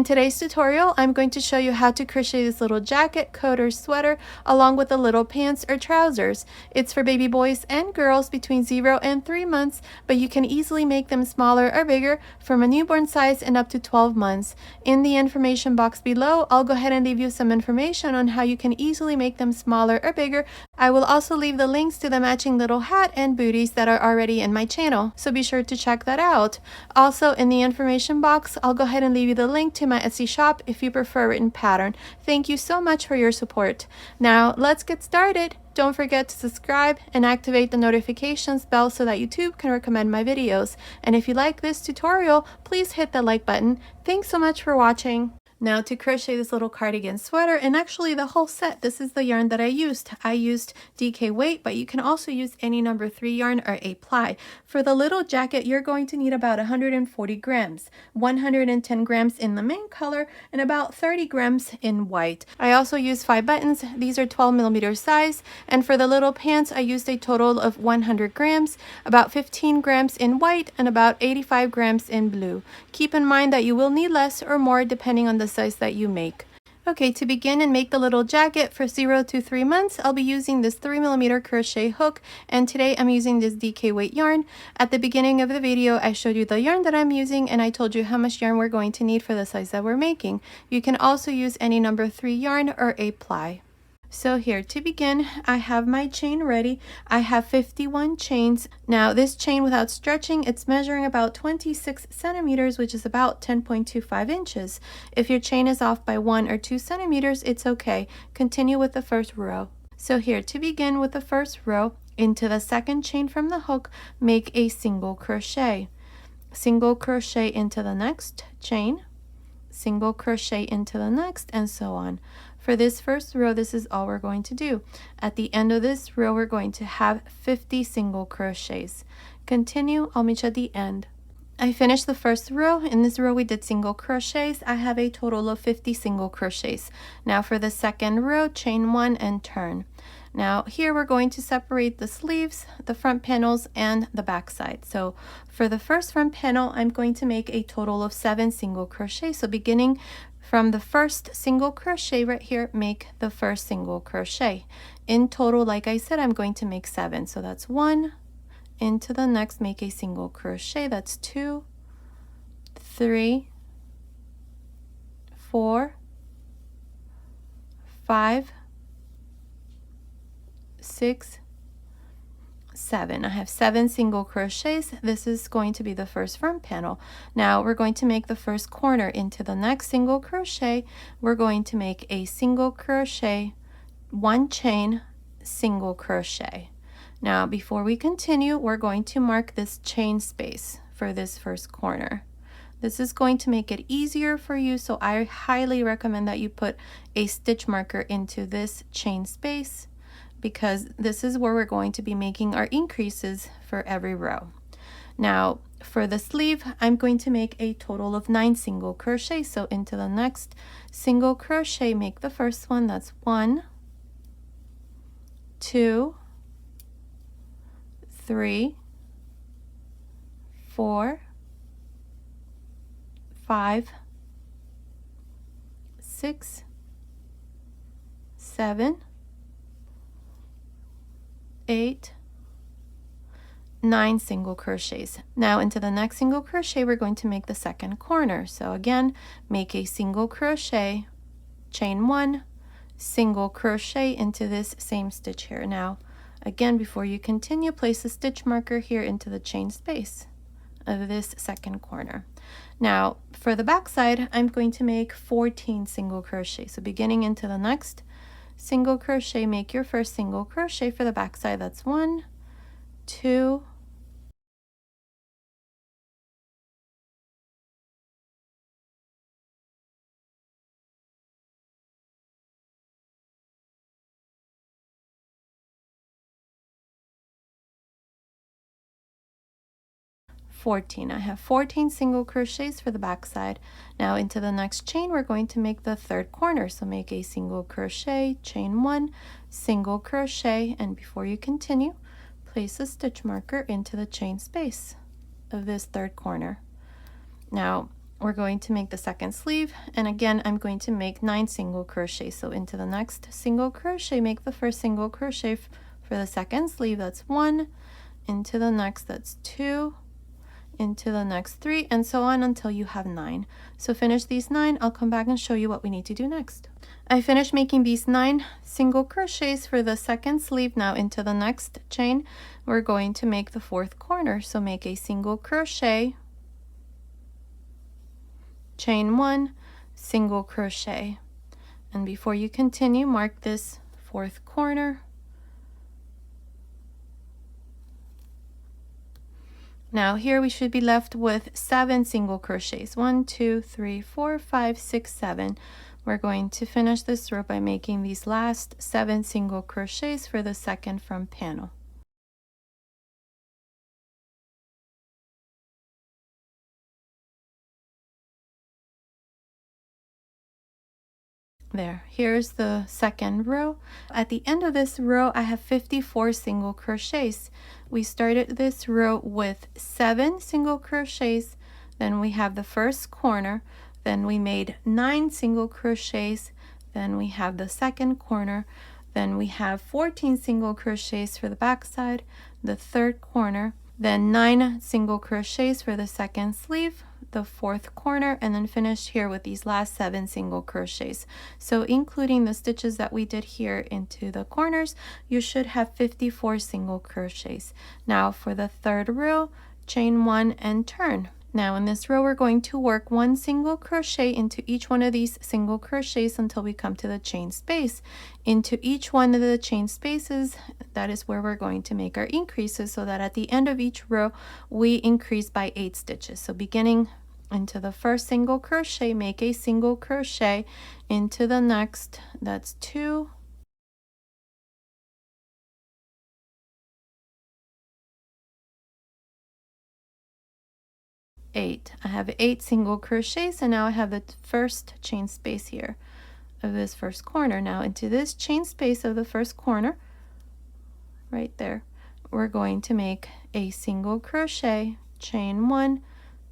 In today's tutorial, I'm going to show you how to crochet this little jacket, coat, or sweater along with the little pants or trousers. It's for baby boys and girls between 0 and 3 months, but you can easily make them smaller or bigger from a newborn size and up to 12 months. In the information box below, I'll go ahead and leave you some information on how you can easily make them smaller or bigger. I will also leave the links to the matching little hat and booties that are already in my channel, so be sure to check that out. Also, in the information box, I'll go ahead and leave you the link to my Etsy shop if you prefer a written pattern. Thank you so much for your support. Now, let's get started. Don't forget to subscribe and activate the notifications bell so that YouTube can recommend my videos. And if you like this tutorial, please hit the like button. Thanks so much for watching. Now to crochet this little cardigan sweater, and actually the whole set, this is the yarn that I used. I used DK weight, but you can also use any number 3 yarn or a ply. For the little jacket, you're going to need about 140 grams, 110 grams in the main color, and about 30 grams in white. I also used 5 buttons. These are 12mm size, and for the little pants, I used a total of 100 grams, about 15 grams in white, and about 85 grams in blue. Keep in mind that you will need less or more depending on the size that you make. Okay, to begin and make the little jacket for 0 to 3 months, I'll be using this 3mm crochet hook, and today I'm using this DK weight yarn. At the beginning of the video, I showed you the yarn that I'm using, and I told you how much yarn we're going to need for the size that we're making. You can also use any number 3 yarn or a ply. So here to begin, I have my chain ready. I have 51 chains. Now this chain without stretching, it's measuring about 26 centimeters, which is about 10.25 inches. If your chain is off by 1 or 2 centimeters, it's okay. Continue with the first row. So here to begin with the first row, into the second chain from the hook, make a single crochet. Single crochet into the next chain, single crochet into the next, and so on. For this first row, this is all we're going to do. At the end of this row, we're going to have 50 single crochets. Continue, I'll meet you at the end. I finished the first row. In this row, we did single crochets. I have a total of 50 single crochets. Now for the second row, chain 1 and turn. Now here we're going to separate the sleeves, the front panels, and the back side. So for the first front panel, I'm going to make a total of 7 single crochets. So beginning from the first single crochet right here, make the first single crochet. In total, like I said, I'm going to make 7. So that's 1. Into the next, make a single crochet. That's 2, 3, 4, 5, 6, 7. I have 7 single crochets. This is going to be the first front panel. Now we're going to make the first corner. Into the next single crochet, we're going to make a single crochet, 1 chain, single crochet. Now before we continue, we're going to mark this chain space for this first corner. This is going to make it easier for you, so I highly recommend that you put a stitch marker into this chain space, because this is where we're going to be making our increases for every row. Now for the sleeve, I'm going to make a total of 9 single crochets. So into the next single crochet, make the first one. That's 1, 2, 3, 4, 5, 6, 7, 8, 9 single crochets. Now into the next single crochet, we're going to make the second corner. So again, make a single crochet, chain 1, single crochet into this same stitch here. Now again, before you continue, place a stitch marker here into the chain space of this second corner. Now for the back side, I'm going to make 14 single crochets. So beginning into the next single crochet, make your first single crochet for the back side. That's 1, 2, 14. I have 14 single crochets for the back side. Now into the next chain, we're going to make the third corner. So make a single crochet, chain 1, single crochet, and before you continue, place a stitch marker into the chain space of this third corner. Now we're going to make the second sleeve, and again I'm going to make 9 single crochets. So into the next single crochet, make the first single crochet for the second sleeve, that's 1, into the next, that's 2, into the next 3, and so on until you have 9. So finish these 9. I'll come back and show you what we need to do next. I finished making these 9 single crochets for the second sleeve. Now into the next chain we're going to make the 4th corner. So make a single crochet, chain 1, single crochet, and before you continue, mark this 4th corner. Now here we should be left with 7 single crochets. 1, 2, 3, 4, 5, 6, 7. We're going to finish this row by making these last 7 single crochets for the second front panel. There, here's the second row. At the end of this row, I have 54 single crochets. We started this row with 7 single crochets, then we have the first corner, then we made 9 single crochets, then we have the second corner, then we have 14 single crochets for the back side, the third corner, then 9 single crochets for the second sleeve, the 4th corner, and then finish here with these last 7 single crochets. So including the stitches that we did here into the corners, you should have 54 single crochets. Now for the third row, chain 1 and turn. Now in this row we're going to work 1 single crochet into each one of these single crochets until we come to the chain space. Into each one of the chain spaces, that is where we're going to make our increases, so that at the end of each row we increase by 8 stitches. So beginning into the first single crochet, make a single crochet, into the next, that's 2, 8. I have 8 single crochets, and now I have the first chain space here of this first corner. Now into this chain space of the first corner, right there, we're going to make a single crochet, chain 1,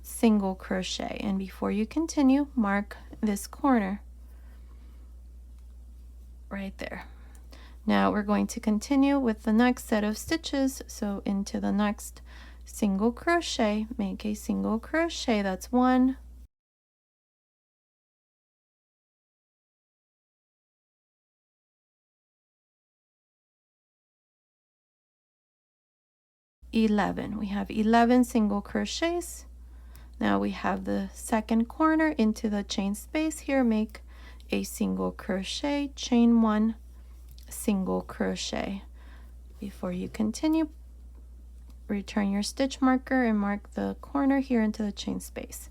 single crochet, and before you continue, mark this corner right there. Now we're going to continue with the next set of stitches. So into the next single crochet, make a single crochet, that's 1, 11. We have 11 single crochets. Now we have the second corner into the chain space here, make a single crochet, chain 1, single crochet. Before you continue, return your stitch marker and mark the corner here into the chain space.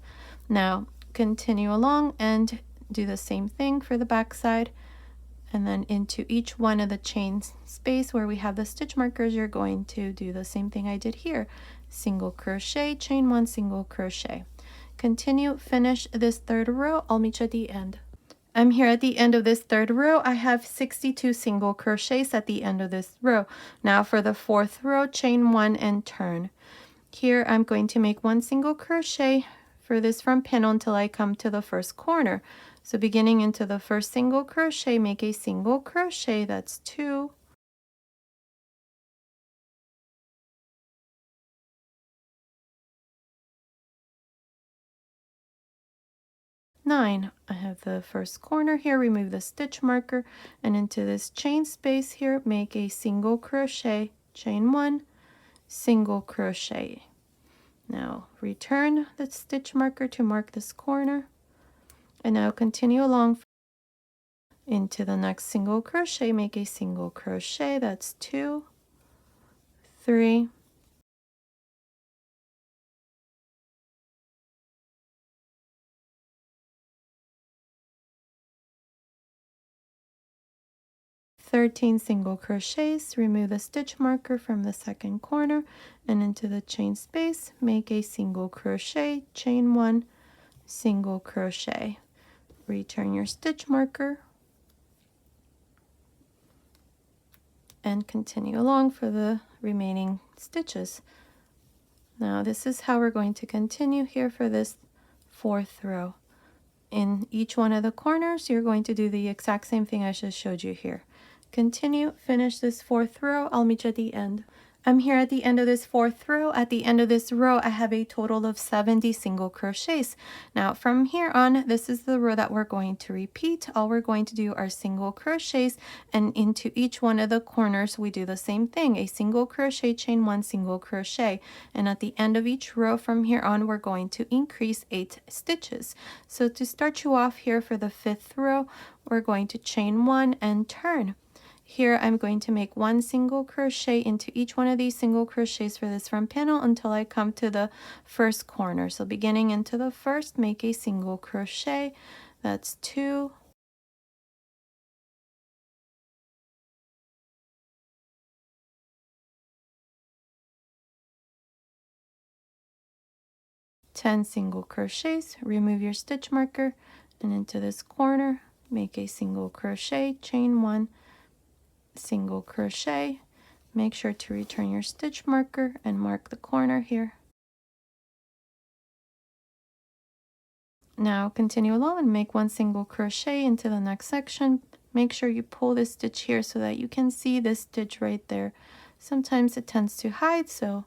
Now continue along and do the same thing for the back side, and then into each one of the chain space where we have the stitch markers, you're going to do the same thing I did here, single crochet, chain 1, single crochet. Continue, finish this third row. I'll meet you at the end. I'm here at the end of this third row. I have 62 single crochets at the end of this row. Now for the 4th row, chain 1 and turn. Here I'm going to make 1 single crochet for this front panel until I come to the first corner. So beginning into the first single crochet, make a single crochet, that's 2, 9. I have the first corner here, remove the stitch marker, and into this chain space here, make a single crochet, chain 1, single crochet. Now return the stitch marker to mark this corner, and now continue along into the next single crochet, make a single crochet, that's 2, 3, 13 single crochets, remove the stitch marker from the second corner, and into the chain space, make a single crochet, chain 1, single crochet. Return your stitch marker and continue along for the remaining stitches. Now this is how we're going to continue here for this fourth row. In each one of the corners, you're going to do the exact same thing I just showed you here. Continue, finish this fourth row. I'll meet you at the end. I'm here at the end of this fourth row. At the end of this row, I have a total of 70 single crochets. Now from here on, this is the row that we're going to repeat. All we're going to do are single crochets, and into each one of the corners we do the same thing, a single crochet, chain one, single crochet, and at the end of each row from here on we're going to increase 8 stitches. So to start you off here for the fifth row, we're going to chain one and turn. Here I'm going to make one single crochet into each one of these single crochets for this front panel until I come to the first corner. So beginning into the first, make a single crochet. That's 2, 10 single crochets. Remove your stitch marker, and into this corner make a single crochet, chain one, single crochet. Make sure to return your stitch marker and mark the corner here. Now continue along and make one single crochet into the next section. Make sure you pull this stitch here so that you can see this stitch right there. Sometimes it tends to hide, so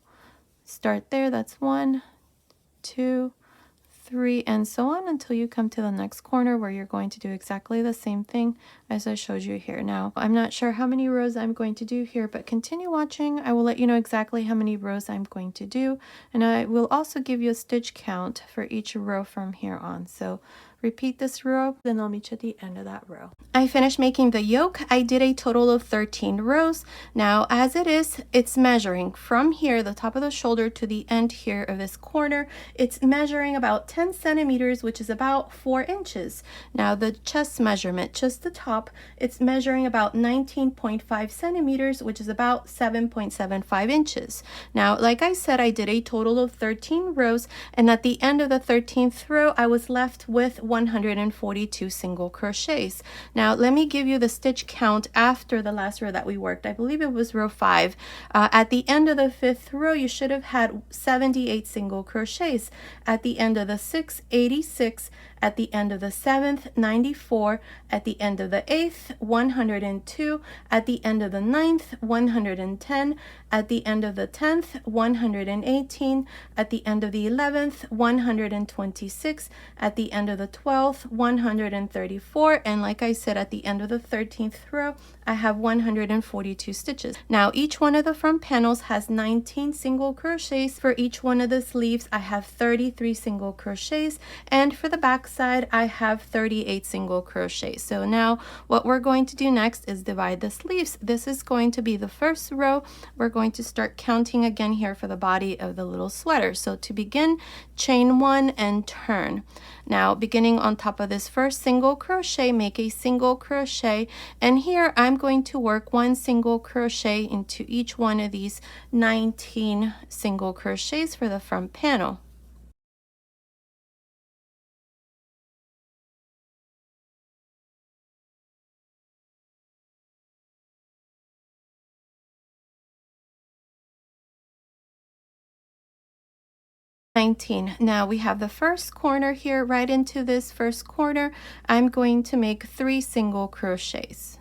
start there. That's 1, 2, 3, and so on until you come to the next corner where you're going to do exactly the same thing as I showed you here. Now, I'm not sure how many rows I'm going to do here, but continue watching. I will let you know exactly how many rows I'm going to do, and I will also give you a stitch count for each row from here on. So repeat this row, then I'll meet you at the end of that row. I finished making the yoke. I did a total of 13 rows. Now, as it is, it's measuring from here, the top of the shoulder, to the end here of this corner. It's measuring about 10 centimeters, which is about 4 inches. Now, the chest measurement, just the top, it's measuring about 19.5 centimeters, which is about 7.75 inches. Now, like I said, I did a total of 13 rows, and at the end of the 13th row, I was left with 142 single crochets. Now let me give you the stitch count after the last row that we worked. I believe it was row 5. At the end of the 5th row, you should have had 78 single crochets. At the end of the 6th, 86. At the end of the 7th, 94. At the end of the 8th, 102. At the end of the 9th, 110. At the end of the 10th, 118. At the end of the 11th, 126. At the end of the 12th, 134. And like I said, at the end of the 13th row, I have 142 stitches. Now each one of the front panels has 19 single crochets. For each one of the sleeves, I have 33 single crochets, and for the back side, I have 38 single crochets. So now what we're going to do next is divide the sleeves. This is going to be the first row. We're going to start counting again here for the body of the little sweater. So to begin, chain one and turn. Now beginning on top of this first single crochet, make a single crochet, and here I'm going to work one single crochet into each one of these 19 single crochets for the front panel. Now we have the first corner here. Right into this first corner, I'm going to make 3 single crochets.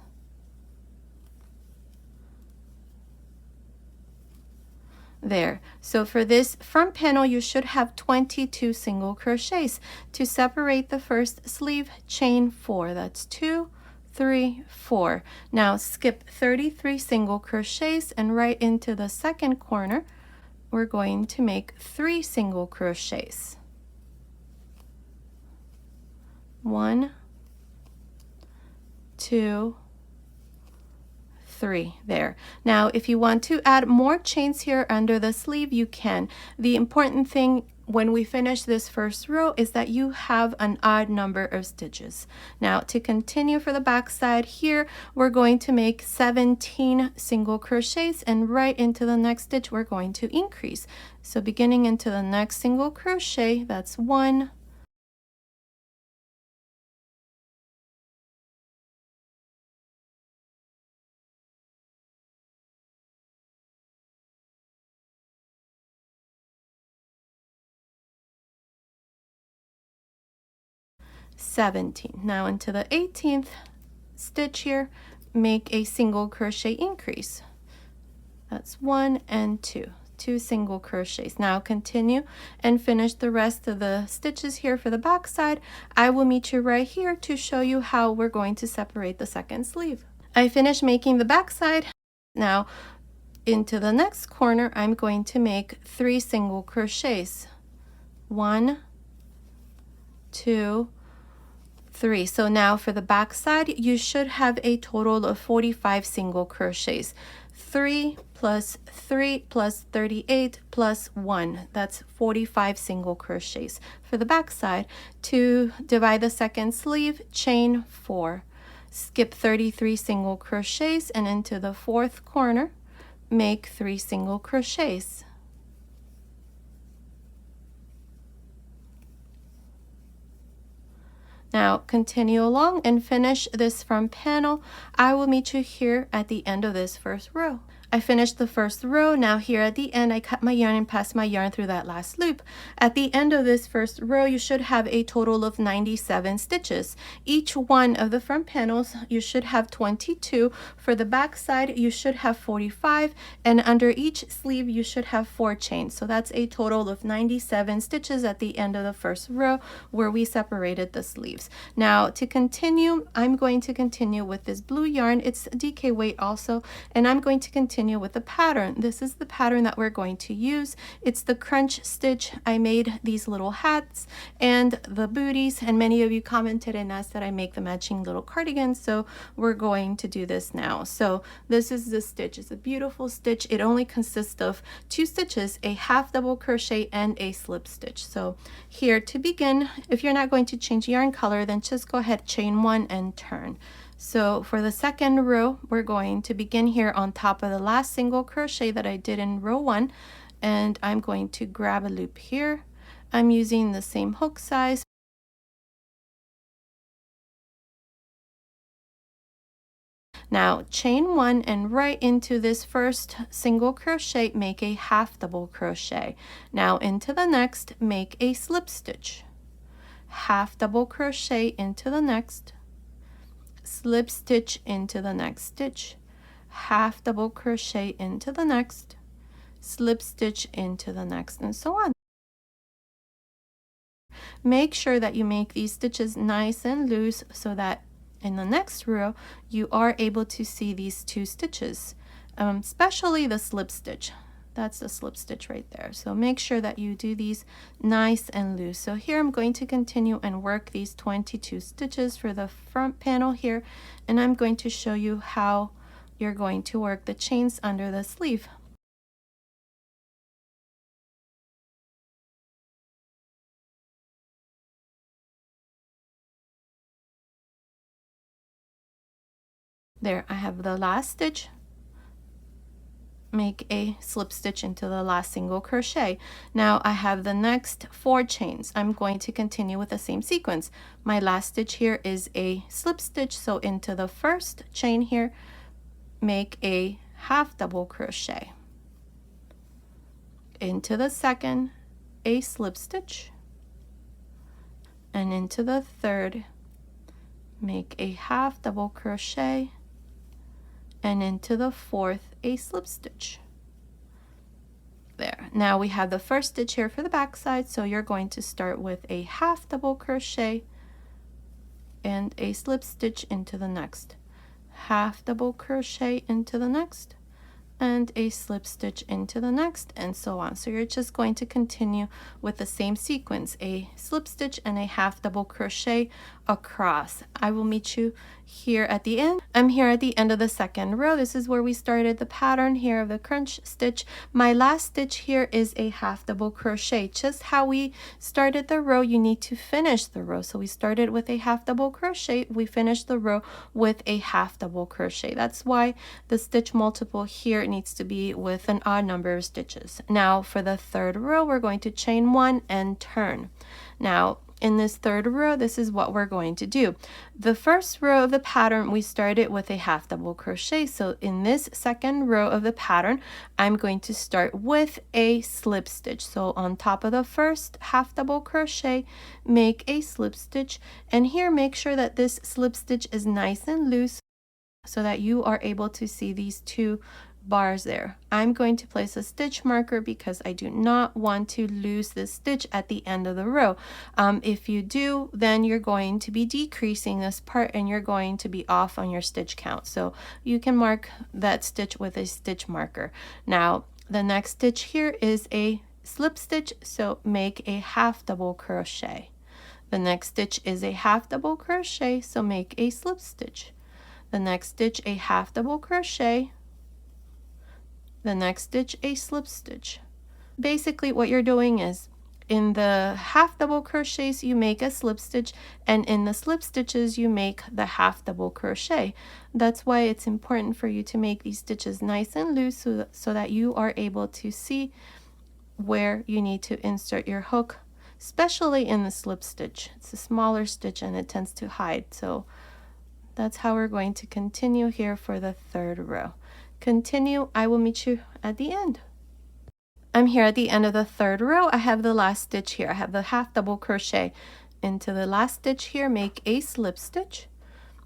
There. So for this front panel, you should have 22 single crochets. To separate the first sleeve, chain 4. That's 2, 3, 4. Now skip 33 single crochets, and right into the second corner, we're going to make 3 single crochets. 1, 2, 3. There. Now if you want to add more chains here under the sleeve, you can. The important thing when we finish this first row is that you have an odd number of stitches. Now to continue for the back side here, we're going to make 17 single crochets, and right into the next stitch we're going to increase. So beginning into the next single crochet, that's 1, 17. Now into the 18th stitch here, make a single crochet increase. That's 1 and 2 single crochets. Now continue and finish the rest of the stitches here for the back side. I will meet you right here to show you how we're going to separate the second sleeve. I finished making the back side. Now into the next corner, I'm going to make 3 single crochets. 1, 2, 3. So now for the back side, you should have a total of 45 single crochets. 3 plus 3 plus 38 plus 1. That's 45 single crochets. For the back side, to divide the second sleeve, chain 4. Skip 33 single crochets and into the fourth corner, make 3 single crochets. Now continue along and finish this front panel. I will meet you here at the end of this first row. I finished the first row. Now here at the end, I cut my yarn and passed my yarn through that last loop. At the end of this first row, you should have a total of 97 stitches. Each one of the front panels, you should have 22. For the back side, you should have 45. And under each sleeve, you should have 4 chains. So that's a total of 97 stitches at the end of the first row where we separated the sleeves. Now to continue, I'm going to continue with this blue yarn. It's DK weight also, and I'm going to continue with the pattern. This is the pattern that we're going to use. It's the crunch stitch. I made these little hats and the booties, and many of you commented and asked that I make the matching little cardigan, so we're going to do this now. So this is the stitch. It's a beautiful stitch. It only consists of 2 stitches, a half double crochet and a slip stitch. So here to begin, if you're not going to change yarn color, then just go ahead, chain 1 and turn. So for the second row, we're going to begin here on top of the last single crochet that I did in row 1, and I'm going to grab a loop here. I'm using the same hook size. Now chain 1 and right into this first single crochet, make a half double crochet. Now into the next, make a slip stitch. Half double crochet into the next, slip stitch into the next stitch, half double crochet into the next, slip stitch into the next, and so on. Make sure that you make these stitches nice and loose so that in the next row you are able to see these 2 stitches, especially the slip stitch. That's the slip stitch right there. So make sure that you do these nice and loose. So here I'm going to continue and work these 22 stitches for the front panel here, and I'm going to show you how you're going to work the chains under the sleeve. There, I have the last stitch. Make a slip stitch into the last single crochet. Now I have the next 4 chains. I'm going to continue with the same sequence. My last stitch here is a slip stitch, so into the first chain here, make a half double crochet. Into the second, a slip stitch, and into the third, make a half double crochet, and into the fourth, a slip stitch. There. Now we have the first stitch here for the back side, so you're going to start with a half double crochet and a slip stitch into the next, half double crochet into the next, and a slip stitch into the next, and so on. So you're just going to continue with the same sequence, a slip stitch and a half double crochet across. I will meet you here at the end. I'm here at the end of the second row. This is where we started the pattern here of the crunch stitch. My last stitch here is a half double crochet. Just how we started the row, you need to finish the row. So we started with a half double crochet, we finished the row with a half double crochet. That's why the stitch multiple here needs to be with an odd number of stitches. Now for the third row, we're going to chain 1 and turn. Now in this third row, this is what we're going to do. The first row of the pattern, we started with a half double crochet. So in this second row of the pattern, I'm going to start with a slip stitch. So on top of the first half double crochet, make a slip stitch, and here make sure that this slip stitch is nice and loose so that you are able to see these two bars there. I'm going to place a stitch marker because I do not want to lose this stitch at the end of the row. If you do, then you're going to be decreasing this part and you're going to be off on your stitch count. So you can mark that stitch with a stitch marker. Now the next stitch here is a slip stitch, so make a half double crochet. The next stitch is a half double crochet, so make a slip stitch. The next stitch, a half double crochet. The next stitch, a slip stitch. Basically what you're doing is in the half double crochets you make a slip stitch, and in the slip stitches you make the half double crochet. That's why it's important for you to make these stitches nice and loose so that you are able to see where you need to insert your hook, especially in the slip stitch. It's a smaller stitch and it tends to hide. So that's how we're going to continue here for the third row. Continue. I will meet you at the end. I'm here at the end of the third row. I have the last stitch here. I have the half double crochet into the last stitch here, make a slip stitch,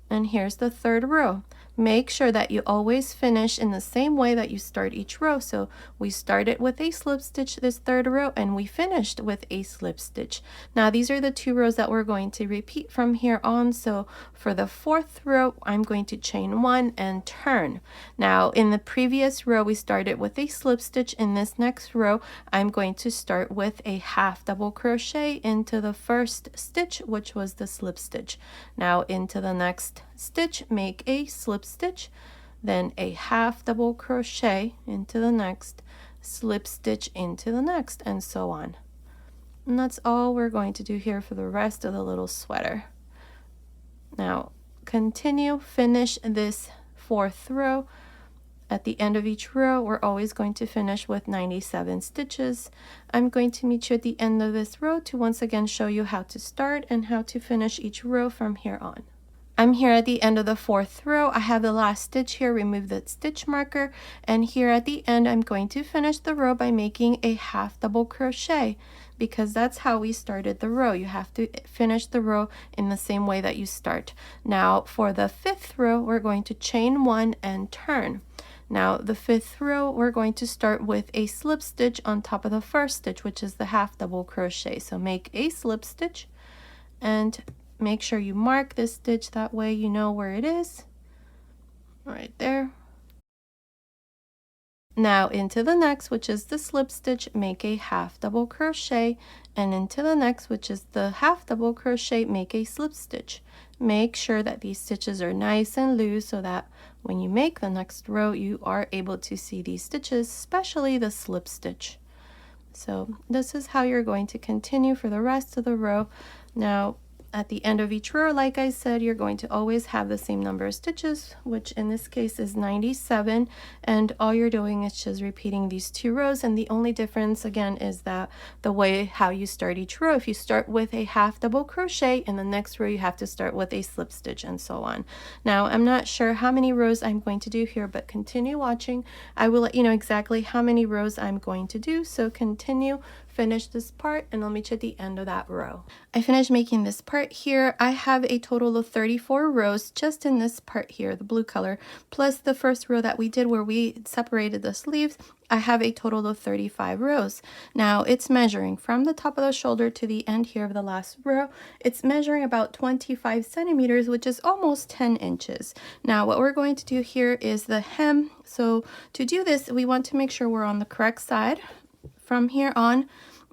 and here's the third row. Make sure that you always finish in the same way that you start each row. So we started with a slip stitch this third row and we finished with a slip stitch. Now these are the two rows that we're going to repeat from here on. So for the fourth row, I'm going to chain one and turn. Now in the previous row, we started with a slip stitch. In this next row, I'm going to start with a half double crochet into the first stitch, which was the slip stitch. Now into the next stitch, make a slip stitch, then a half double crochet into the next, slip stitch into the next, and so on. And that's all we're going to do here for the rest of the little sweater. Now continue, finish this fourth row. At the end of each row, we're always going to finish with 97 stitches. I'm going to meet you at the end of this row to once again show you how to start and how to finish each row from here on. I'm here at the end of the fourth row. I have the last stitch here, remove the stitch marker, and here at the end I'm going to finish the row by making a half double crochet, because that's how we started the row. You have to finish the row in the same way that you start. Now for the fifth row, we're going to chain one and turn. Now the fifth row, we're going to start with a slip stitch on top of the first stitch, which is the half double crochet. So make a slip stitch and make sure you mark this stitch, that way you know where it is, right there. Now into the next, which is the slip stitch, make a half double crochet, and into the next, which is the half double crochet, make a slip stitch. Make sure that these stitches are nice and loose so that when you make the next row, you are able to see these stitches, especially the slip stitch. So this is how you're going to continue for the rest of the row. Now at the end of each row, like I said, you're going to always have the same number of stitches, which in this case is 97, and all you're doing is just repeating these two rows, and the only difference again is that the way how you start each row. If you start with a half double crochet, in the next row you have to start with a slip stitch, and so on. Now I'm not sure how many rows I'm going to do here, but continue watching. I will let you know exactly how many rows I'm going to do, so continue, finish this part, and I'll meet you at the end of that row. I finished making this part here. I have a total of 34 rows just in this part here, the blue color, plus the first row that we did where we separated the sleeves. I have a total of 35 rows. Now it's measuring from the top of the shoulder to the end here of the last row. It's measuring about 25 centimeters, which is almost 10 inches. Now what we're going to do here is the hem. So to do this, we want to make sure we're on the correct side. From here on,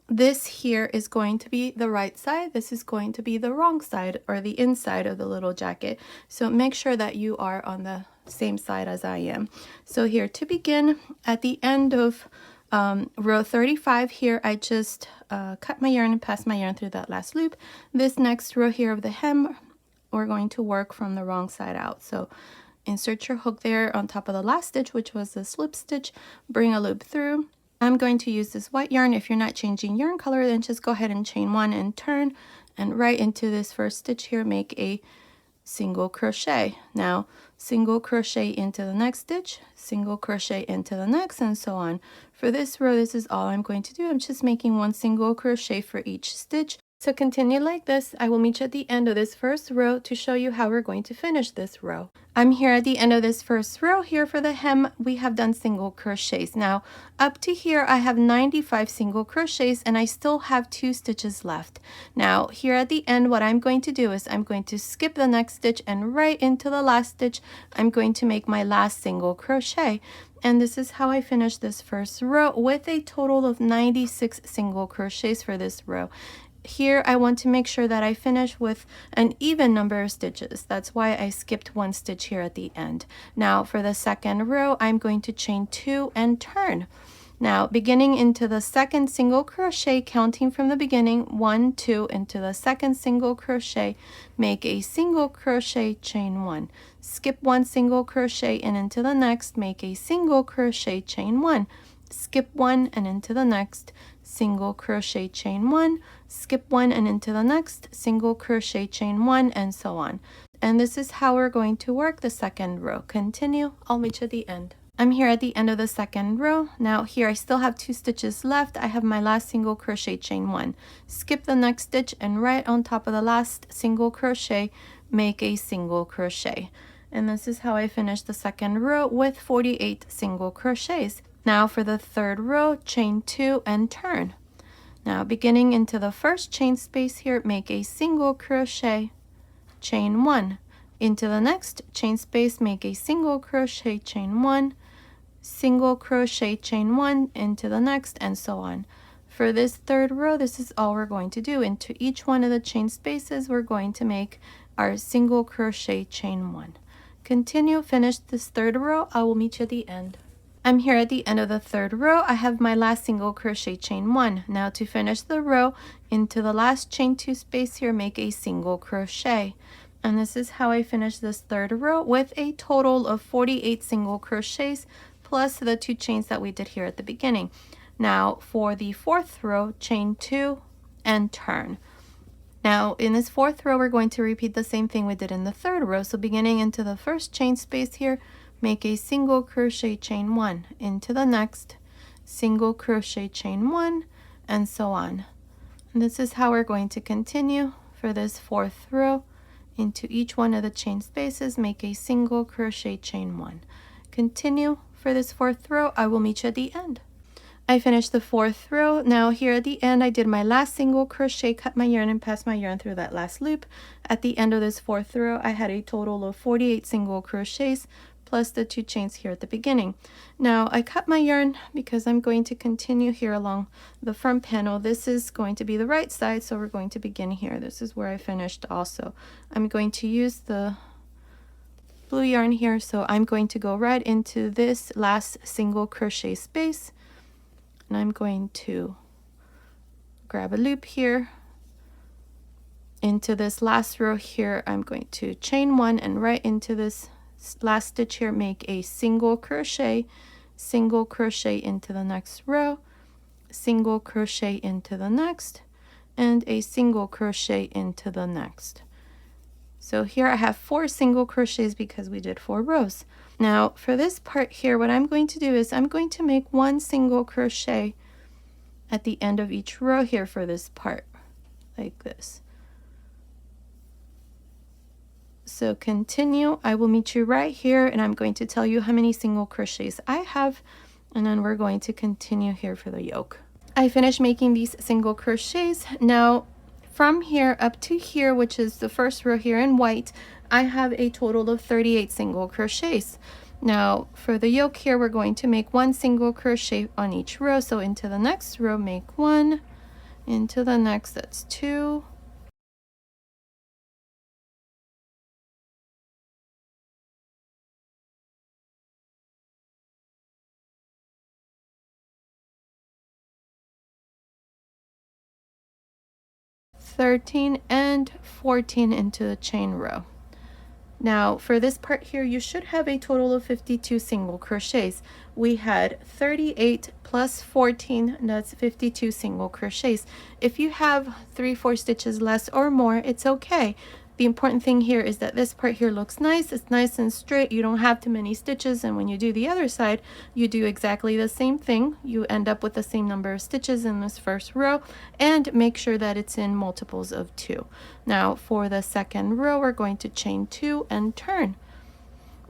this here is going to be the right side. This is going to be the wrong side, or the inside of the little jacket. So make sure that you are on the same side as I am. So here to begin, at the end of row 35 here, I just cut my yarn and passed my yarn through that last loop. This next row here of the hem, we're going to work from the wrong side out. So insert your hook there on top of the last stitch, which was the slip stitch, bring a loop through. I'm going to use this white yarn. If you're not changing yarn color, then just go ahead and chain one and turn, and right into this first stitch here, make a single crochet. Now single crochet into the next stitch, single crochet into the next, and so on. For this row, this is all I'm going to do. I'm just making one single crochet for each stitch. So continue like this. I will meet you at the end of this first row to show you how we're going to finish this row. I'm here at the end of this first row. Here for the hem, we have done single crochets. Now up to here, I have 95 single crochets and I still have 2 stitches left. Now here at the end, what I'm going to do is I'm going to skip the next stitch, and right into the last stitch, I'm going to make my last single crochet. And this is how I finish this first row with a total of 96 single crochets for this row. Here I want to make sure that I finish with an even number of stitches. That's why I skipped 1 stitch here at the end. Now for the second row, I'm going to chain 2 and turn. Now beginning into the second single crochet, counting from the beginning, 1, 2, into the second single crochet, make a single crochet, chain 1, skip 1 single crochet and into the next, make a single crochet, chain 1, skip 1 and into the next, single crochet, chain 1, skip 1 and into the next, single crochet, chain 1, and so on. And this is how we're going to work the second row. Continue. I'll meet you at the end. I'm here at the end of the second row. Now here I still have 2 stitches left. I have my last single crochet, chain 1, skip the next stitch, and right on top of the last single crochet, make a single crochet. And this is how I finish the second row with 48 single crochets. Now for the third row, chain 2 and turn. Now beginning into the first chain space here, make a single crochet, chain 1, into the next chain space, make a single crochet, chain 1, single crochet, chain 1, into the next, and so on. For this third row, this is all we're going to do. Into each one of the chain spaces, we're going to make our single crochet, chain 1. Continue, finish this third row. I will meet you at the end. I'm here at the end of the third row. I have my last single crochet, chain 1. Now to finish the row, into the last chain 2 space here, make a single crochet. And this is how I finish this third row with a total of 48 single crochets plus the 2 chains that we did here at the beginning. Now for the fourth row, chain 2 and turn. Now in this fourth row, we're going to repeat the same thing we did in the third row. So beginning into the first chain space here, make a single crochet, chain 1, into the next, single crochet, chain 1, and so on. And this is how we're going to continue for this fourth row. Into each one of the chain spaces, make a single crochet, chain 1. Continue for this fourth row. I will meet you at the end. I finished the fourth row. Now here at the end, I did my last single crochet, cut my yarn, and passed my yarn through that last loop. At the end of this fourth row, I had a total of 48 single crochets plus the 2 chains here at the beginning. Now I cut my yarn because I'm going to continue here along the front panel. This is going to be the right side, so we're going to begin here. This is where I finished also. I'm going to use the blue yarn here, so I'm going to go right into this last single crochet space, and I'm going to grab a loop here. Into this last row here, I'm going to chain 1, and right into this last stitch here, make a single crochet into the next row, single crochet into the next, and a single crochet into the next. So here I have 4 single crochets because we did 4 rows. Now for this part here, what I'm going to do is I'm going to make 1 single crochet at the end of each row here for this part, like this. So continue. I will meet you right here, and I'm going to tell you how many single crochets I have, and then we're going to continue here for the yoke. I finished making these single crochets. Now from here up to here, which is the first row here in white, I have a total of 38 single crochets. Now for the yoke here, we're going to make 1 single crochet on each row. So into the next row, make 1, into the next, that's 2, (13) and 14 into the chain row. Now for this part here, you should have a total of 52 single crochets. We had 38 plus 14, that's 52 single crochets. If you have 3-4 stitches less or more, it's okay. The important thing here is that this part here looks nice. It's nice and straight. You don't have too many stitches, and when you do the other side, you do exactly the same thing. You end up with the same number of stitches in this first row, and make sure that it's in multiples of 2. Now for the second row, we're going to chain 2 and turn.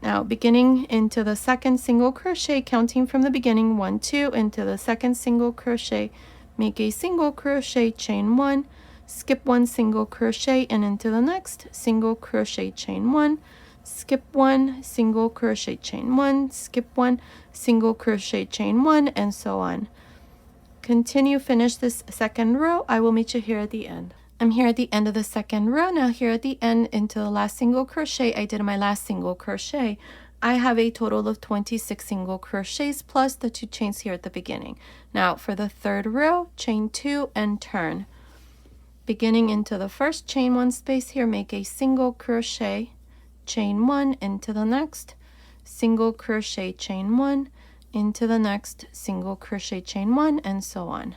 Now beginning into the second single crochet, counting from the beginning, 1, 2, into the second single crochet, make a single crochet, chain 1, skip 1 single crochet, and into the next single crochet, chain 1, skip 1 single crochet, chain 1, skip 1 single crochet, chain 1, and so on. Continue, finish this second row. I will meet you here at the end. I'm here at the end of the second row. Now here at the end, into the last single crochet, I did my last single crochet. I have a total of 26 single crochets plus the 2 chains here at the beginning. Now for the third row, chain 2 and turn. Beginning into the first, chain 1 space here, make a single crochet, chain 1 into the next, single crochet, chain 1 into the next, single crochet, chain 1, and so on.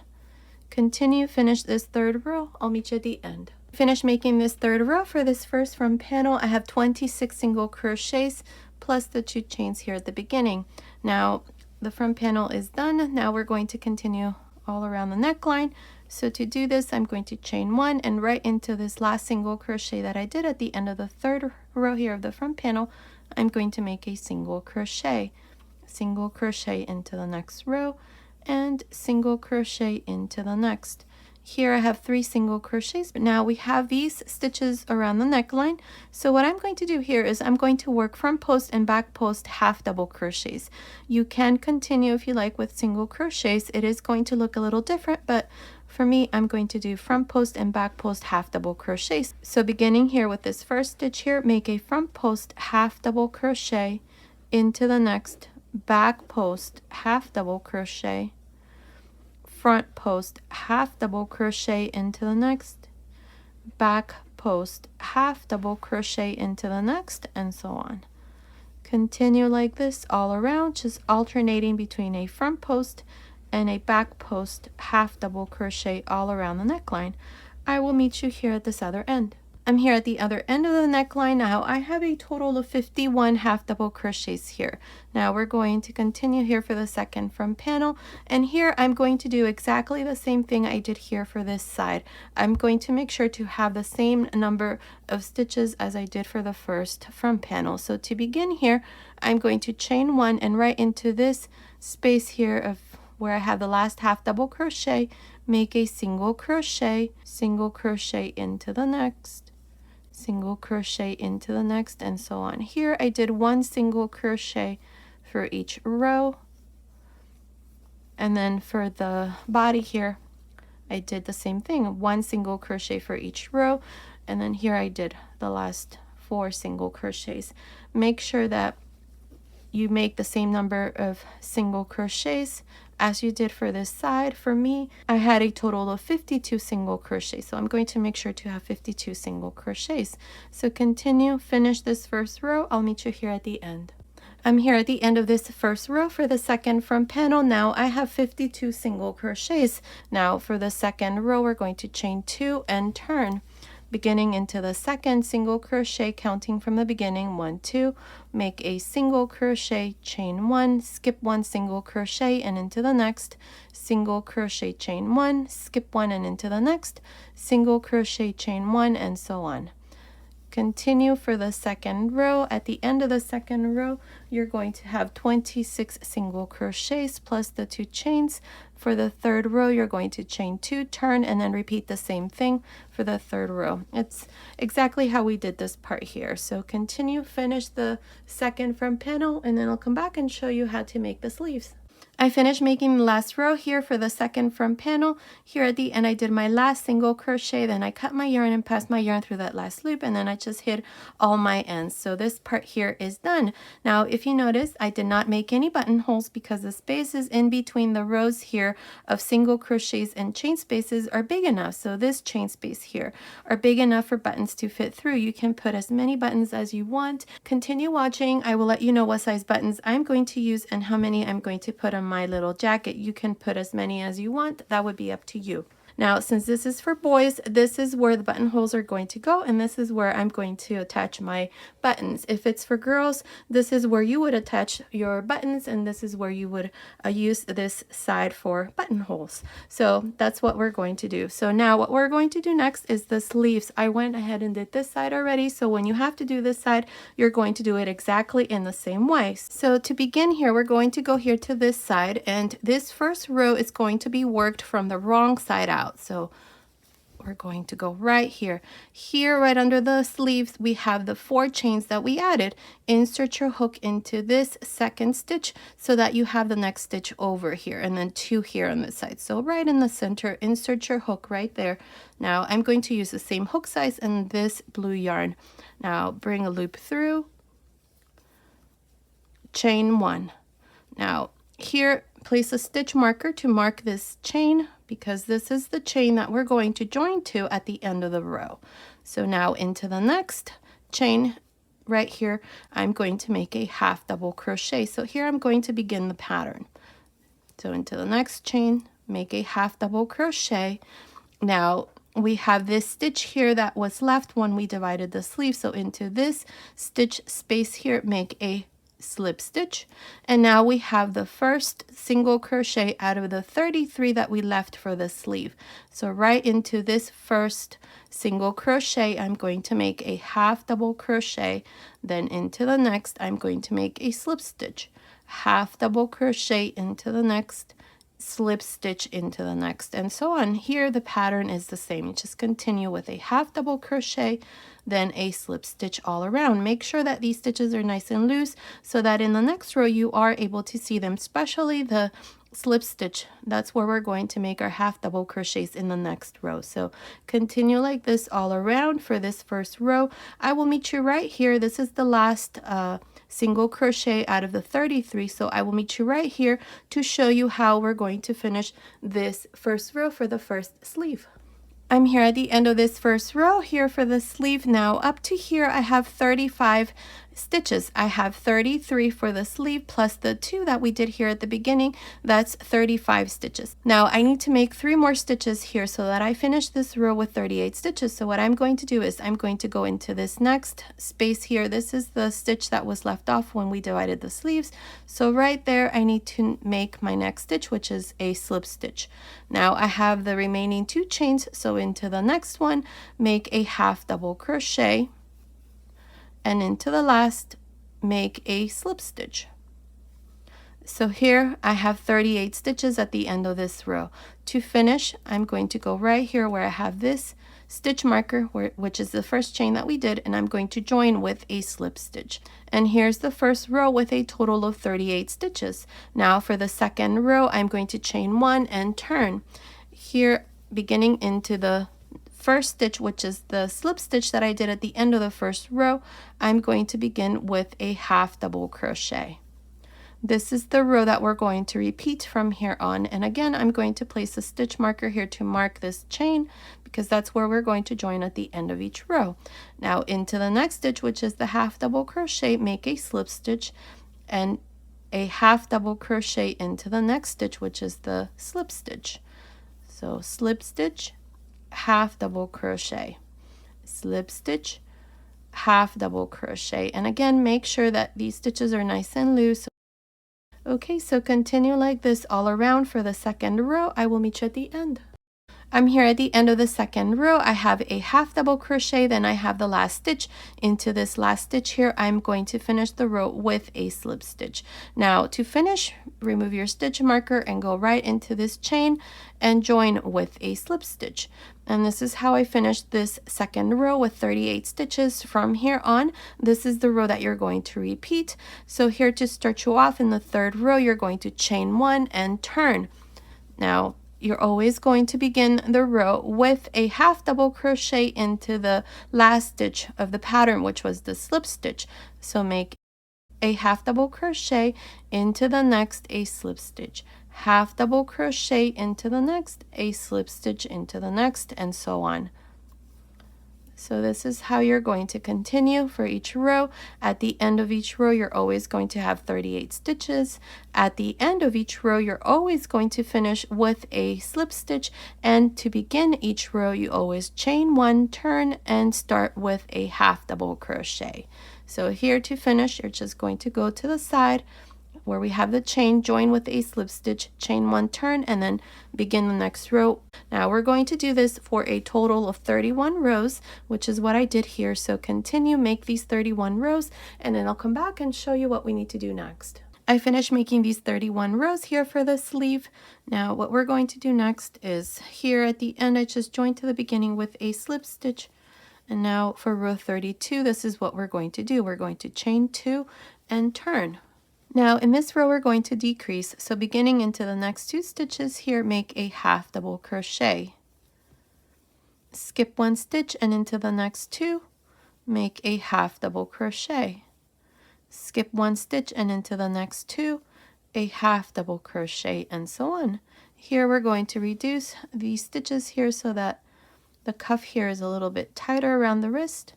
Continue, finish this third row. I'll meet you at the end. Finish making this third row. For this first front panel, I have 26 single crochets plus the 2 chains here at the beginning. Now the front panel is done. Now we're going to continue all around the neckline. So to do this, I'm going to chain 1, and right into this last single crochet that I did at the end of the third row here of the front panel, I'm going to make a single crochet into the next row, and single crochet into the next. Here I have 3 single crochets, but now we have these stitches around the neckline. So what I'm going to do here is I'm going to work front post and back post half double crochets. You can continue if you like with single crochets. It is going to look a little different, but for me, I'm going to do front post and back post half double crochets. So beginning here with this first stitch here, make a front post half double crochet into the next, back post half double crochet, front post half double crochet into the next, back post half double crochet into the next, and so on. Continue like this all around, just alternating between a front post and a back post half double crochet all around the neckline. I will meet you here at this other end. I'm here at the other end of the neckline now. I have a total of 51 half double crochets here. Now we're going to continue here for the second front panel, and here I'm going to do exactly the same thing I did here for this side. I'm going to make sure to have the same number of stitches as I did for the first front panel. So to begin here, I'm going to chain 1, and right into this space here of where I have the last half double crochet, make a single crochet into the next, single crochet into the next, and so on. Here I did 1 single crochet for each row, and then for the body here I did the same thing, 1 single crochet for each row, and then here I did the last 4 single crochets. Make sure that you make the same number of single crochets as you did for this side. For me, I had a total of 52 single crochets, so I'm going to make sure to have 52 single crochets. So continue, finish this first row. I'll meet you here at the end. I'm here at the end of this first row for the second front panel. Now I have 52 single crochets. Now for the second row, we're going to chain 2 and turn. Beginning into the second single crochet, counting from the beginning, 1, 2, make a single crochet, chain 1, skip 1 single crochet, and into the next, single crochet, chain 1, skip 1, and into the next, single crochet, chain 1, and so on. Continue for the second row. At the end of the second row, you're going to have 26 single crochets plus the 2 chains. For the third row, you're going to chain 2, turn, and then repeat the same thing for the third row. It's exactly how we did this part here. So continue, finish the second front panel, and then I'll come back and show you how to make the sleeves. I finished making the last row here for the second front panel. Here at the end I did my last single crochet, then I cut my yarn and passed my yarn through that last loop, and then I just hid all my ends. So this part here is done. Now if you notice, I did not make any buttonholes because the spaces in between the rows here of single crochets and chain spaces are big enough. So this chain space here are big enough for buttons to fit through. You can put as many buttons as you want. Continue watching. I will let you know what size buttons I'm going to use and how many I'm going to put on my little jacket. You can put as many as you want. That would be up to you. Now, since this is for boys, this is where the buttonholes are going to go, and this is where I'm going to attach my buttons. If it's for girls, this is where you would attach your buttons, and this is where you would use this side for buttonholes. So that's what we're going to do. So now what we're going to do next is the sleeves. I went ahead and did this side already, so when you have to do this side, you're going to do it exactly in the same way. So to begin here, we're going to go here to this side, and this first row is going to be worked from the wrong side out. So we're going to go right here. Here, right under the sleeves, we have the 4 chains that we added. Insert your hook into this second stitch so that you have the next stitch over here, and then 2 here on this side. So right in the center, insert your hook right there. Now I'm going to use the same hook size and this blue yarn. Now bring a loop through, chain 1. Now here, place a stitch marker to mark this chain, because this is the chain that we're going to join to at the end of the row. So now into the next chain right here, I'm going to make a half double crochet. So here I'm going to begin the pattern. So into the next chain, make a half double crochet. Now we have this stitch here that was left when we divided the sleeve. So into this stitch space here, make a slip stitch, and now we have the first single crochet out of the 33 that we left for the sleeve. So right into this first single crochet, I'm going to make a half double crochet, then into the next I'm going to make a slip stitch, half double crochet into the next, slip stitch into the next, and so on. Here the pattern is the same. Just continue with a half double crochet, then a slip stitch all around. Make sure that these stitches are nice and loose so that in the next row you are able to see them, especially the slip stitch. That's where we're going to make our half double crochets in the next row. So continue like this all around for this first row. I will meet you right here. This is the last single crochet out of the 33, so I will meet you right here to show you how we're going to finish this first row for the first sleeve. I'm here at the end of this first row here for the sleeve. Now up to here I have 35 stitches. I have 33 for the sleeve plus the 2 that we did here at the beginning. That's 35 stitches. Now I need to make 3 more stitches here so that I finish this row with 38 stitches. So what I'm going to do is I'm going to go into this next space here. This is the stitch that was left off when we divided the sleeves. So right there I need to make my next stitch, which is a slip stitch. Now I have the remaining 2 chains, so into the next one make a half double crochet, and into the last make a slip stitch. So here I have 38 stitches at the end of this row. To finish, I'm going to go right here where I have this stitch marker, which is the first chain that we did, and I'm going to join with a slip stitch. And here's the first row with a total of 38 stitches. Now for the second row, I'm going to chain 1 and turn. Here, beginning into the first stitch, which is the slip stitch that I did at the end of the first row, I'm going to begin with a half double crochet. This is the row that we're going to repeat from here on, and again I'm going to place a stitch marker here to mark this chain because that's where we're going to join at the end of each row. Now into the next stitch, which is the half double crochet, make a slip stitch and a half double crochet into the next stitch, which is the slip stitch. So slip stitch, half double crochet, slip stitch, half double crochet, and again make sure that these stitches are nice and loose. Okay, so continue like this all around for the second row. I will meet you at the end. I'm here at the end of the second row. I have a half double crochet, then I have the last stitch. Into this last stitch here, I'm going to finish the row with a slip stitch. Now to finish, remove your stitch marker and go right into this chain and join with a slip stitch. And this is how I finished this second row with 38 stitches. From here on, this is the row that you're going to repeat. So here to start you off in the third row, you're going to chain 1 and turn. Now, you're always going to begin the row with a half double crochet into the last stitch of the pattern, which was the slip stitch. So make a half double crochet into the next, a slip stitch, half double crochet into the next, a slip stitch into the next, and so on. So this is how you're going to continue for each row. At the end of each row, you're always going to have 38 stitches. At the end of each row, you're always going to finish with a slip stitch. And to begin each row, you always chain 1, turn, and start with a half double crochet. So here to finish, you're just going to go to the side where we have the chain, join with a slip stitch, chain 1, turn, and then begin the next row. Now we're going to do this for a total of 31 rows, which is what I did here. So continue, make these 31 rows, and then I'll come back and show you what we need to do next. I finished making these 31 rows here for the sleeve. Now what we're going to do next is here at the end, I just joined to the beginning with a slip stitch. And now for row 32, this is what we're going to do. We're going to chain 2 and turn. Now in this row, we're going to decrease. So beginning into the next 2 stitches here, make a half double crochet. Skip 1 stitch and into the next 2, make a half double crochet. Skip 1 stitch and into the next 2, a half double crochet, and so on. Here we're going to reduce these stitches here so that the cuff here is a little bit tighter around the wrist.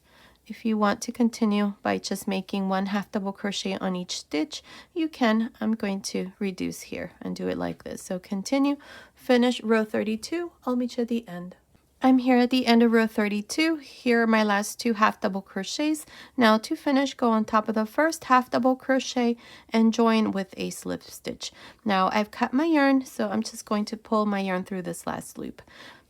If you want to continue by just making 1 half double crochet on each stitch, you can. I'm going to reduce here and do it like this. So continue, finish row 32. I'll meet you at the end. I'm here at the end of row 32. Here are my last 2 half double crochets. Now to finish, go on top of the first half double crochet and join with a slip stitch. Now I've cut my yarn, so I'm just going to pull my yarn through this last loop.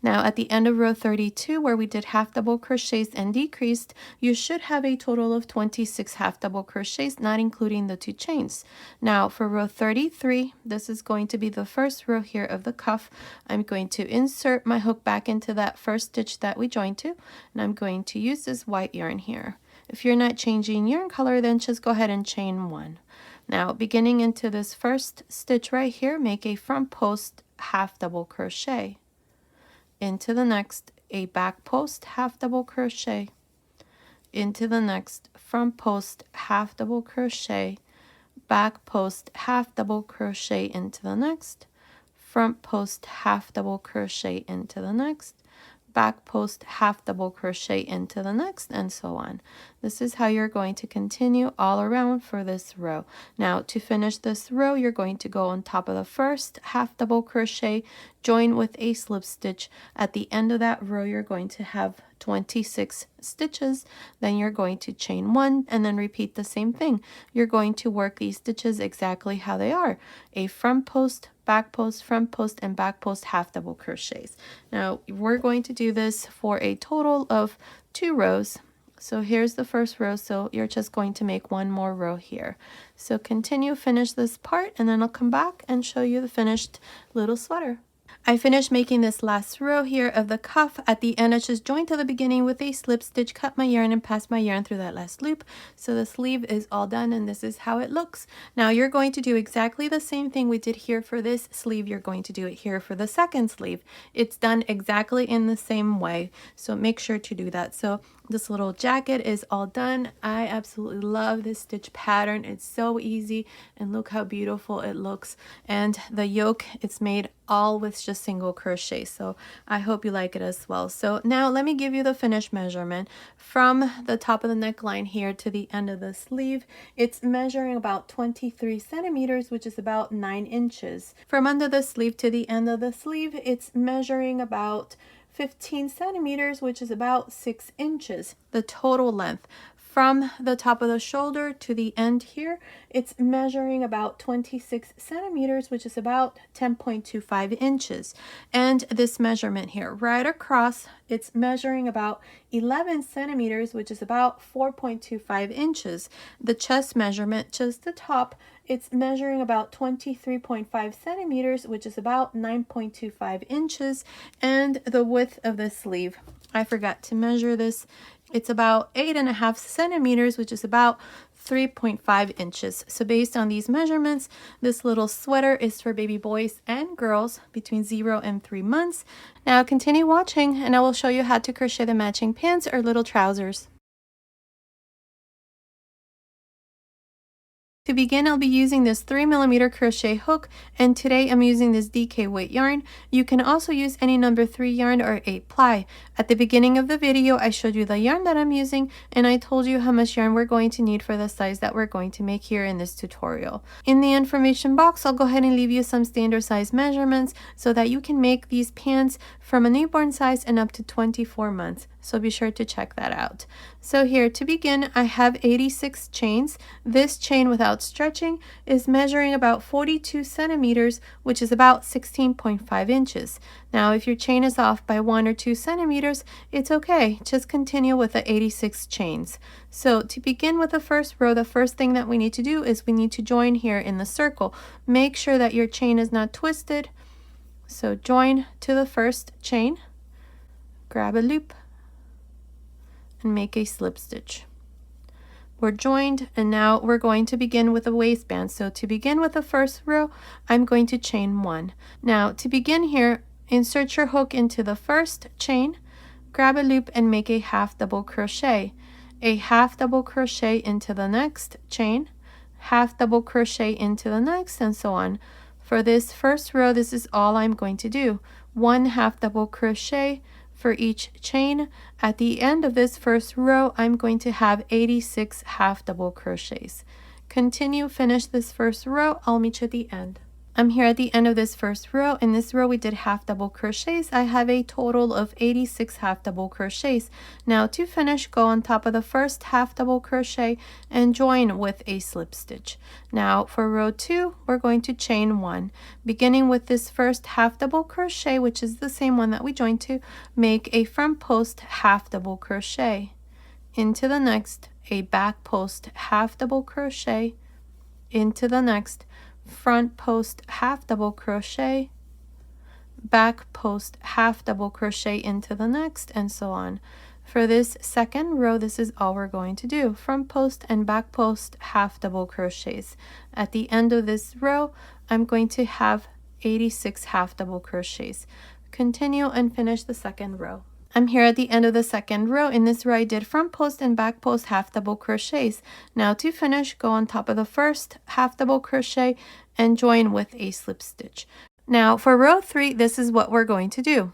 Now at the end of row 32, where we did half double crochets and decreased, you should have a total of 26 half double crochets, not including the 2 chains. Now for row 33, this is going to be the first row here of the cuff. I'm going to insert my hook back into that first stitch that we joined to, and I'm going to use this white yarn here. If you're not changing yarn color, then just go ahead and chain 1. Now beginning into this first stitch right here, make a front post half double crochet. Into the next, a back post half double crochet. Into the next, front post half double crochet, back post half double crochet into the next, front post half double crochet into the next, back post half double crochet into the next, and so on. This is how you're going to continue all around for this row. Now to finish this row, you're going to go on top of the first half double crochet, join with a slip stitch. At the end of that row, you're going to have 26 stitches. Then you're going to chain 1 and then repeat the same thing. You're going to work these stitches exactly how they are: a front post, back post, front post, and back post half double crochets. Now we're going to do this for a total of 2 rows. So here's the first row, so you're just going to make 1 more row here. So continue, finish this part, and then I'll come back and show you the finished little sweater. I finished making this last row here of the cuff. At the end, I just joined to the beginning with a slip stitch, cut my yarn, and passed my yarn through that last loop. So the sleeve is all done, and this is how it looks. Now you're going to do exactly the same thing we did here for this sleeve. You're going to do it here for the second sleeve. It's done exactly in the same way, so make sure to do that. So this little jacket is all done. I absolutely love this stitch pattern. It's so easy, and look how beautiful it looks. And the yoke, it's made all with just single crochet, so I hope you like it as well. So now let me give you the finished measurement. From the top of the neckline here to the end of the sleeve, it's measuring about 23 centimeters, which is about 9 inches. From under the sleeve to the end of the sleeve, it's measuring about 15 centimeters, which is about 6 inches. The total length from the top of the shoulder to the end here, it's measuring about 26 centimeters, which is about 10.25 inches. And this measurement here, right across, it's measuring about 11 centimeters, which is about 4.25 inches. The chest measurement, just the top, it's measuring about 23.5 centimeters, which is about 9.25 inches. And the width of the sleeve, I forgot to measure this. It's about 8.5 centimeters, which is about 3.5 inches. So based on these measurements, this little sweater is for baby boys and girls between 0 and 3 months. Now continue watching and I will show you how to crochet the matching pants or little trousers. To begin, I'll be using this 3mm crochet hook, and today I'm using this DK weight yarn. You can also use any number 3 yarn or 8 ply. At the beginning of the video, I showed you the yarn that I'm using, and I told you how much yarn we're going to need for the size that we're going to make here in this tutorial. In the information box, I'll go ahead and leave you some standard size measurements so that you can make these pants from a newborn size and up to 24 months. So be sure to check that out. So here to begin, I have 86 chains. This chain without stretching is measuring about 42 centimeters, which is about 16.5 inches. Now, if your chain is off by 1 or 2 centimeters, it's okay. Just continue with the 86 chains. So to begin with the first row, the first thing that we need to do is we need to join here in the circle. Make sure that your chain is not twisted. So join to the first chain, grab a loop, and make a slip stitch. We're joined, and now we're going to begin with a waistband. So to begin with the first row, I'm going to chain 1. Now to begin here, insert your hook into the first chain, grab a loop and make a half double crochet. A half double crochet into the next chain, half double crochet into the next, and so on. For this first row, this is all I'm going to do. 1 half double crochet for each chain. At the end of this first row, I'm going to have 86 half double crochets. Continue, finish this first row. I'll meet you at the end. I'm here at the end of this first row. In this row, we did half double crochets. I have a total of 86 half double crochets. Now to finish, go on top of the first half double crochet and join with a slip stitch. Now for row 2, we're going to chain 1. Beginning with this first half double crochet, which is the same one that we joined to, make a front post half double crochet. Into the next, a back post half double crochet. Into the next, front post half double crochet, back post half double crochet into the next, and so on. For this second row, this is all we're going to do: front post and back post half double crochets. At the end of this row, I'm going to have 86 half double crochets. Continue and finish the second row. I'm here at the end of the second row. In this row, I did front post and back post half double crochets. Now to finish, go on top of the first half double crochet and join with a slip stitch. Now for row 3, this is what we're going to do.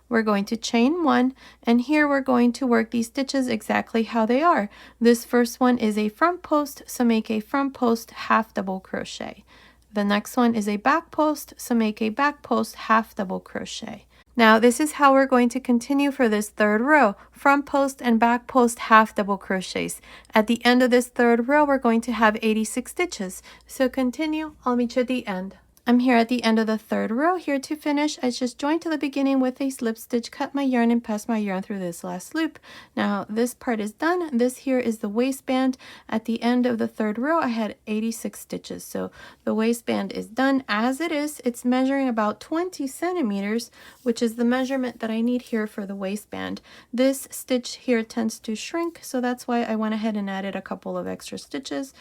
We're going to chain 1, and here we're going to work these stitches exactly how they are. This first one is a front post, so make a front post half double crochet. The next one is a back post, so make a back post half double crochet. Now this is how we're going to continue for this third row: front post and back post half double crochets. At the end of this third row, we're going to have 86 stitches. So continue, I'll meet you at the end. I'm here at the end of the third row. Here to finish, I just joined to the beginning with a slip stitch, cut my yarn, and passed my yarn through this last loop. Now this part is done. This here is the waistband. At the end of the third row, I had 86 stitches. So the waistband is done as it is. It's measuring about 20 centimeters, which is the measurement that I need here for the waistband. This stitch here tends to shrink, so that's why I went ahead and added a couple of extra stitches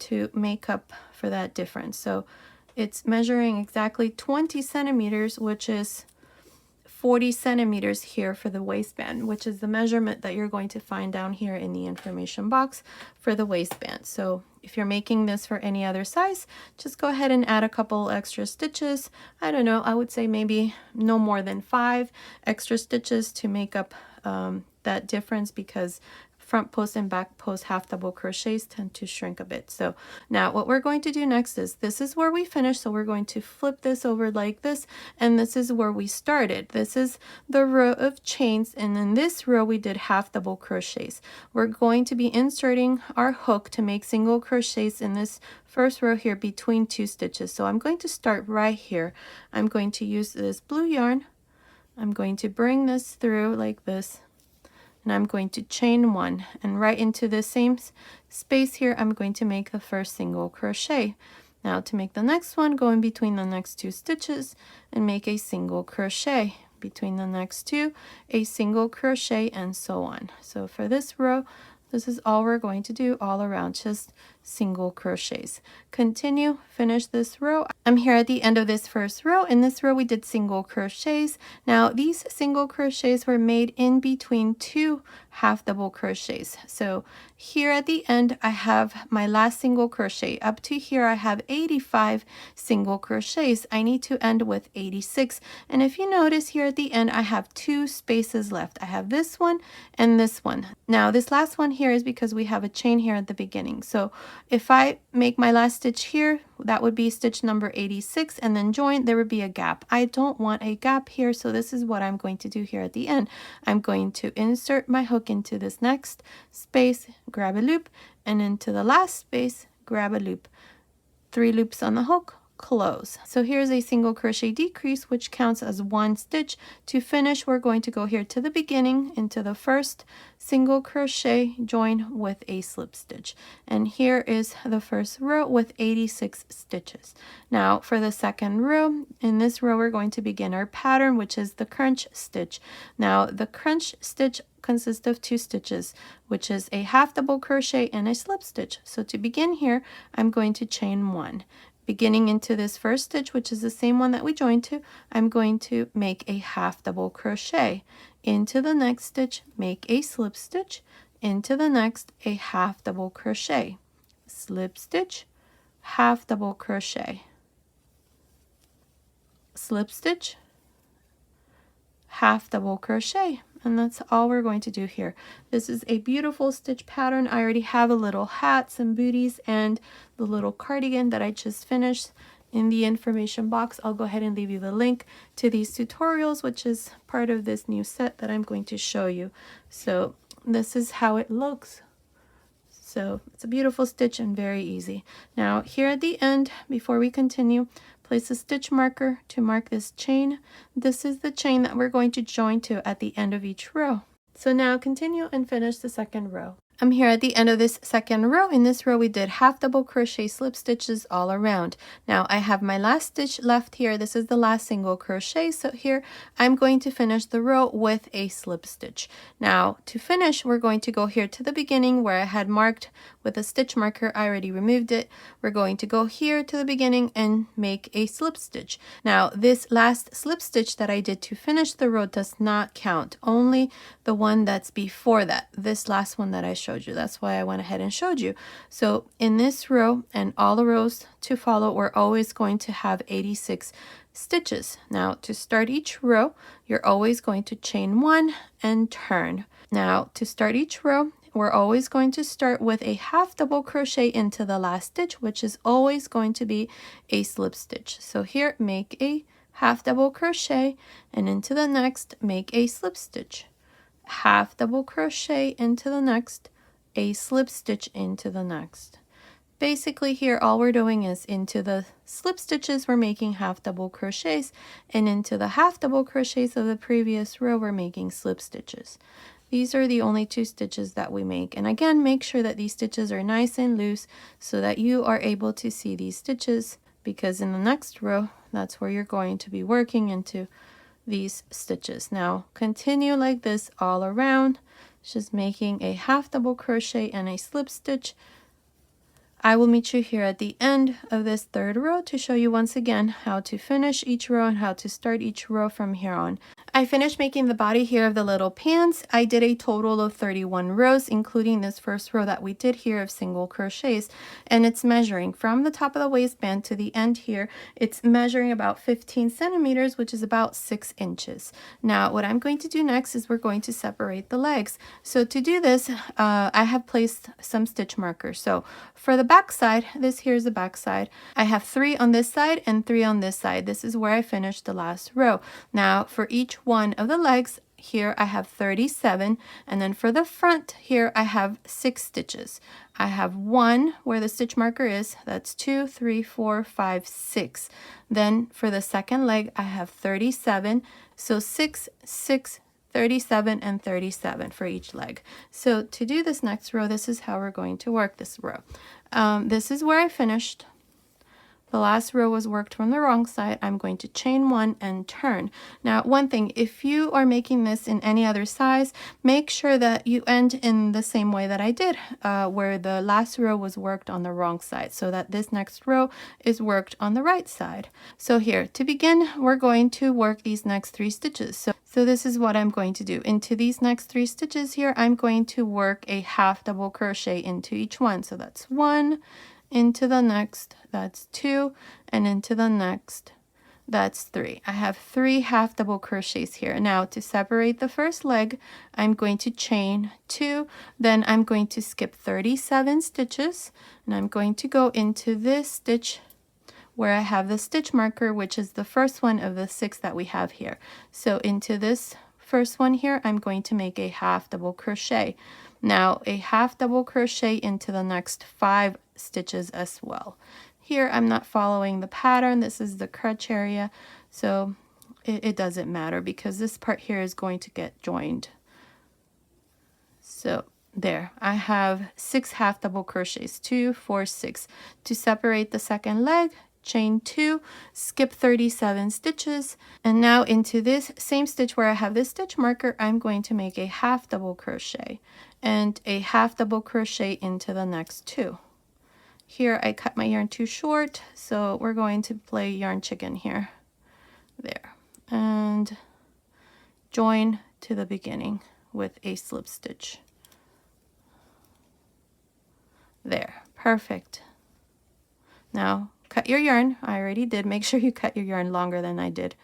to make up for that difference. So it's measuring exactly 20 centimeters, which is 40 centimeters here for the waistband, which is the measurement that you're going to find down here in the information box for the waistband. So if you're making this for any other size, just go ahead and add a couple extra stitches. I don't know, I would say maybe no more than 5 extra stitches to make up that difference, because front post and back post half double crochets tend to shrink a bit. So now what we're going to do next is, this is where we finish, so we're going to flip this over like this, and this is where we started. This is the row of chains, and in this row we did half double crochets. We're going to be inserting our hook to make single crochets in this first row here between 2 stitches. So I'm going to start right here. I'm going to use this blue yarn. I'm going to bring this through like this, and I'm going to chain 1, and right into the same space here I'm going to make the first single crochet. Now to make the next one, go in between the next 2 stitches and make a single crochet between the next 2, a single crochet, and so on. So for this row, this is all we're going to do all around, just single crochets. Continue, finish this row. I'm here at the end of this first row. In this row we did single crochets. Now these single crochets were made in between 2 half double crochets. So here at the end I have my last single crochet. Up to here I have 85 single crochets. I need to end with 86, and if you notice here at the end I have 2 spaces left. I have this one and this one. Now this last one here is because we have a chain here at the beginning. So if I make my last stitch here, that would be stitch number 86, and then join, there would be a gap. I don't want a gap here, so this is what I'm going to do here at the end. I'm going to insert my hook into this next space, grab a loop, and into the last space, grab a loop. 3 loops on the hook, close. So here's a single crochet decrease, which counts as 1 stitch. To finish, we're going to go here to the beginning into the first single crochet, join with a slip stitch, and here is the first row with 86 stitches. Now for the second row, in this row we're going to begin our pattern, which is the crunch stitch. Now the crunch stitch consists of 2 stitches, which is a half double crochet and a slip stitch. So to begin here, I'm going to chain 1. Beginning into this first stitch, which is the same one that we joined to, I'm going to make a half double crochet. Into the next stitch, make a slip stitch. Into the next, a half double crochet. Slip stitch, half double crochet. Slip stitch, half double crochet. And that's all we're going to do here. This is a beautiful stitch pattern. I already have a little hat, some booties, and the little cardigan that I just finished. In the information box, I'll go ahead and leave you the link to these tutorials, which is part of this new set that I'm going to show you. So this is how it looks. So it's a beautiful stitch and very easy. Now here at the end, before we continue, place a stitch marker to mark this chain. This is the chain that we're going to join to at the end of each row. So now continue and finish the second row. I'm here at the end of this second row. In this row we did half double crochet slip stitches all around. Now I have my last stitch left here. This is the last single crochet, so here I'm going to finish the row with a slip stitch. Now to finish, we're going to go here to the beginning where I had marked with a stitch marker. I already removed it. We're going to go here to the beginning and make a slip stitch. Now this last slip stitch that I did to finish the row does not count, only the one that's before that, this last one that I showed you. That's why I went ahead and showed you. So in this row and all the rows to follow, we're always going to have 86 stitches. Now to start each row, you're always going to chain 1 and turn. Now to start each row, we're always going to start with a half double crochet into the last stitch, which is always going to be a slip stitch. So here, make a half double crochet, and into the next, make a slip stitch. Half double crochet into the next, a slip stitch into the next. Basically here all we're doing is into the slip stitches we're making half double crochets, and into the half double crochets of the previous row we're making slip stitches. These are the only 2 stitches that we make, and again make sure that these stitches are nice and loose so that you are able to see these stitches, because in the next row that's where you're going to be working into these stitches. Now continue like this all around, just making a half double crochet and a slip stitch, I will meet you here at the end of this third row to show you once again how to finish each row and how to start each row from here on. I finished making the body here of the little pants. I did a total of 31 rows, including this first row that we did here of single crochets, and it's measuring from the top of the waistband to the end here. It's measuring about 15 centimeters, which is about 6 inches. Now, what I'm going to do next is we're going to separate the legs. So to do this, I have placed some stitch markers. So for the back side, this here is the back side. I have 3 on this side and 3 on this side. This is where I finished the last row. Now, for each one of the legs, here I have 37, and then for the front here I have 6 stitches. I have 1 where the stitch marker is, that's 2, 3, 4, 5, 6. Then for the second leg I have 37, so 6, 6, 37, and 37 for each leg. So to do this next row, this is how we're going to work this row. This is where I finished. The last row was worked from the wrong side. I'm going to chain 1 and turn. Now, one thing, if you are making this in any other size, make sure that you end in the same way that I did, where the last row was worked on the wrong side, so that this next row is worked on the right side. So here, to begin, we're going to work these next 3 stitches. So this is what I'm going to do. Into these next 3 stitches here, I'm going to work a half double crochet into each one. So that's 1, into the next, that's 2, and into the next, that's 3. I have 3 half double crochets here. Now to separate the first leg, I'm going to chain 2, then I'm going to skip 37 stitches, and I'm going to go into this stitch where I have the stitch marker, which is the first one of the 6 that we have here. So into this first one here, I'm going to make a half double crochet. Now a half double crochet into the next 5 stitches as well. Here I'm not following the pattern. This is the crotch area, so it doesn't matter because this part here is going to get joined. So there, I have 6 half double crochets, 2, 4, 6. To separate the second leg, chain 2, skip 37 stitches, and now into this same stitch where I have this stitch marker, I'm going to make a half double crochet and a half double crochet into the next 2. Here I cut my yarn too short, so we're going to play yarn chicken here. There, and join to the beginning with a slip stitch. There, perfect. Now cut your yarn. I already did. Make sure you cut your yarn longer than I did,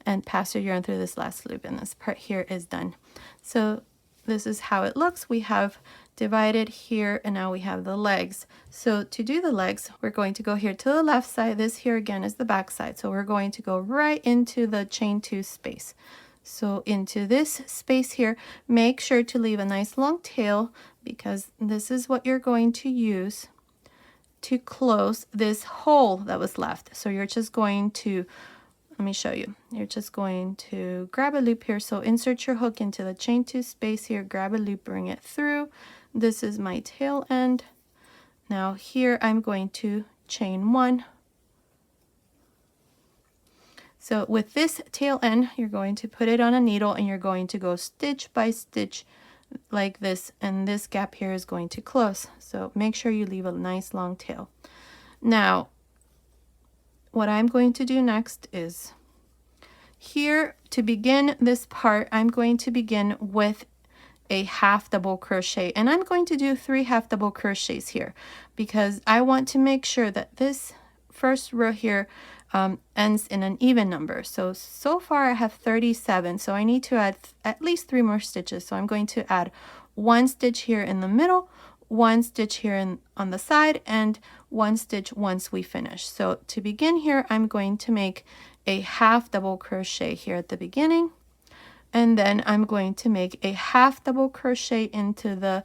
and pass your yarn through this last loop, and this part here is done. So this is how it looks. We have divided here, and now we have the legs. So to do the legs, we're going to go here to the left side. This here again is the back side, so we're going to go right into the chain 2 space. So into this space here, make sure to leave a nice long tail, because this is what you're going to use to close this hole that was left. So you're just going to, let me show you. You're just going to grab a loop here. So insert your hook into the chain 2 space here, grab a loop, bring it through. This is my tail end. Now here I'm going to chain 1. So with this tail end, you're going to put it on a needle and you're going to go stitch by stitch like this, and this gap here is going to close. So make sure you leave a nice long tail. Now what I'm going to do next is here, to begin this part, I'm going to begin with a half double crochet, and I'm going to do 3 half double crochets here because I want to make sure that this first row here ends in an even number. So far I have 37, so I need to add at least 3 more stitches. So I'm going to add 1 stitch here in the middle, 1 stitch here on the side, and 1 stitch once we finish. So to begin here, I'm going to make a half double crochet here at the beginning, and then I'm going to make a half double crochet into the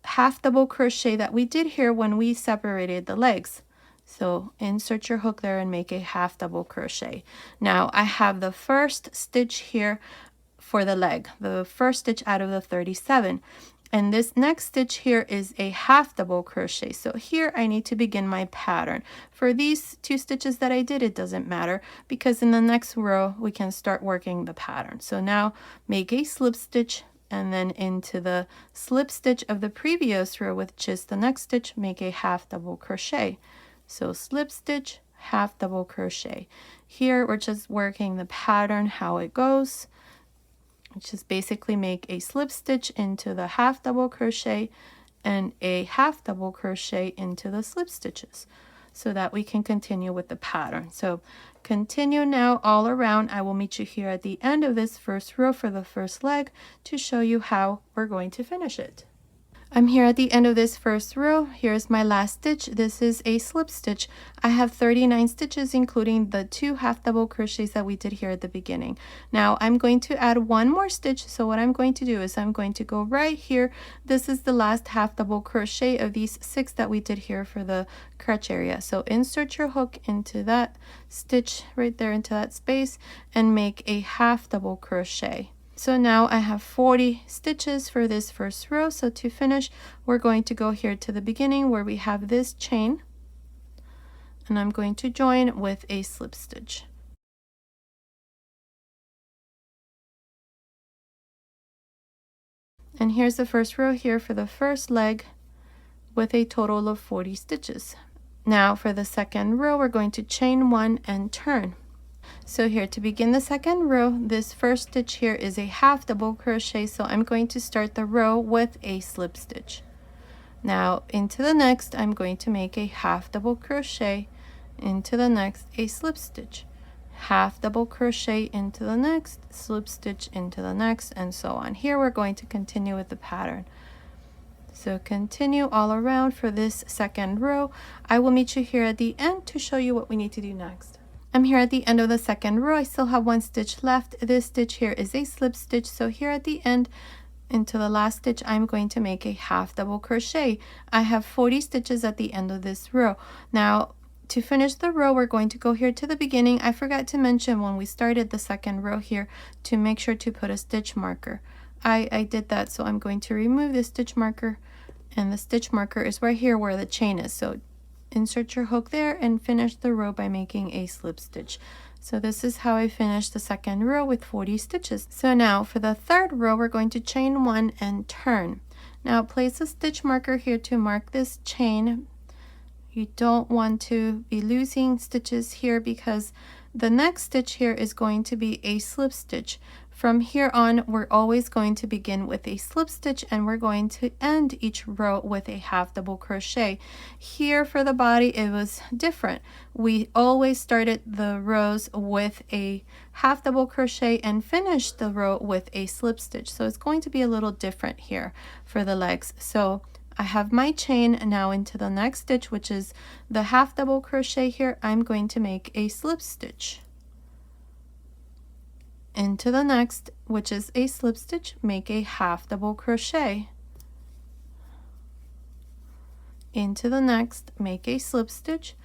half double crochet that we did here when we separated the legs. So insert your hook there and make a half double crochet. Now I have the first stitch here for the leg, the first stitch out of the 37. And this next stitch here is a half double crochet. So here I need to begin my pattern. For these 2 stitches that I did, it doesn't matter because in the next row we can start working the pattern. So now make a slip stitch and then into the slip stitch of the previous row, which is the next stitch, make a half double crochet. So slip stitch, half double crochet. Here we're just working the pattern how it goes, which is basically make a slip stitch into the half double crochet and a half double crochet into the slip stitches, so that we can continue with the pattern. So continue now all around. I will meet you here at the end of this first row for the first leg to show you how we're going to finish it. I'm here at the end of this first row. Here's my last stitch. This is a slip stitch. I have 39 stitches, including the 2 half double crochets that we did here at the beginning. Now I'm going to add one more stitch. So what I'm going to do is I'm going to go right here. This is the last half double crochet of these 6 that we did here for the crotch area. So insert your hook into that stitch right there, into that space, and make a half double crochet. So now I have 40 stitches for this first row. So to finish, we're going to go here to the beginning where we have this chain, and I'm going to join with a slip stitch. And here's the first row here for the first leg with a total of 40 stitches. Now for the second row, we're going to chain 1 and turn. So here to begin the second row, this first stitch here is a half double crochet, so I'm going to start the row with a slip stitch. Now into the next, I'm going to make a half double crochet, into the next a slip stitch, half double crochet into the next, slip stitch into the next, and so on. Here we're going to continue with the pattern. So continue all around for this second row. I will meet you here at the end to show you what we need to do next. I'm here at the end of the second row. I still have 1 stitch left. This stitch here is a slip stitch. So here at the end, into the last stitch, I'm going to make a half double crochet. I have 40 stitches at the end of this row. Now to finish the row, we're going to go here to the beginning. I forgot to mention when we started the second row here to make sure to put a stitch marker. I did that, so I'm going to remove the stitch marker, and the stitch marker is right here where the chain is. So insert your hook there and finish the row by making a slip stitch. So this is how I finished the second row with 40 stitches. So now for the third row, we're going to chain 1 and turn. Now place a stitch marker here to mark this chain. You don't want to be losing stitches here because the next stitch here is going to be a slip stitch. From here on, we're always going to begin with a slip stitch, and we're going to end each row with a half double crochet. Here for the body, it was different. We always started the rows with a half double crochet and finished the row with a slip stitch. So it's going to be a little different here for the legs. So I have my chain now into the next stitch, which is the half double crochet here. I'm going to make a slip stitch. Into the next, which is a slip stitch, make a half double crochet. Into the next, make a slip stitch,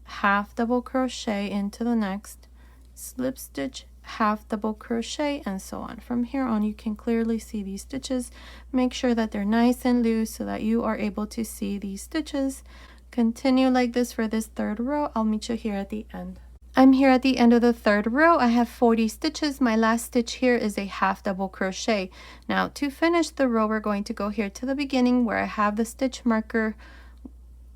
half double crochet into the next, slip stitch, half double crochet, and so on. From here on, you can clearly see these stitches. Make sure that they're nice and loose so that you are able to see these stitches. Continue like this for this third row. I'll meet you here at the end. I'm here at the end of the third row. I have 40 stitches. My last stitch here is a half double crochet. Now to finish the row, we're going to go here to the beginning where I have the stitch marker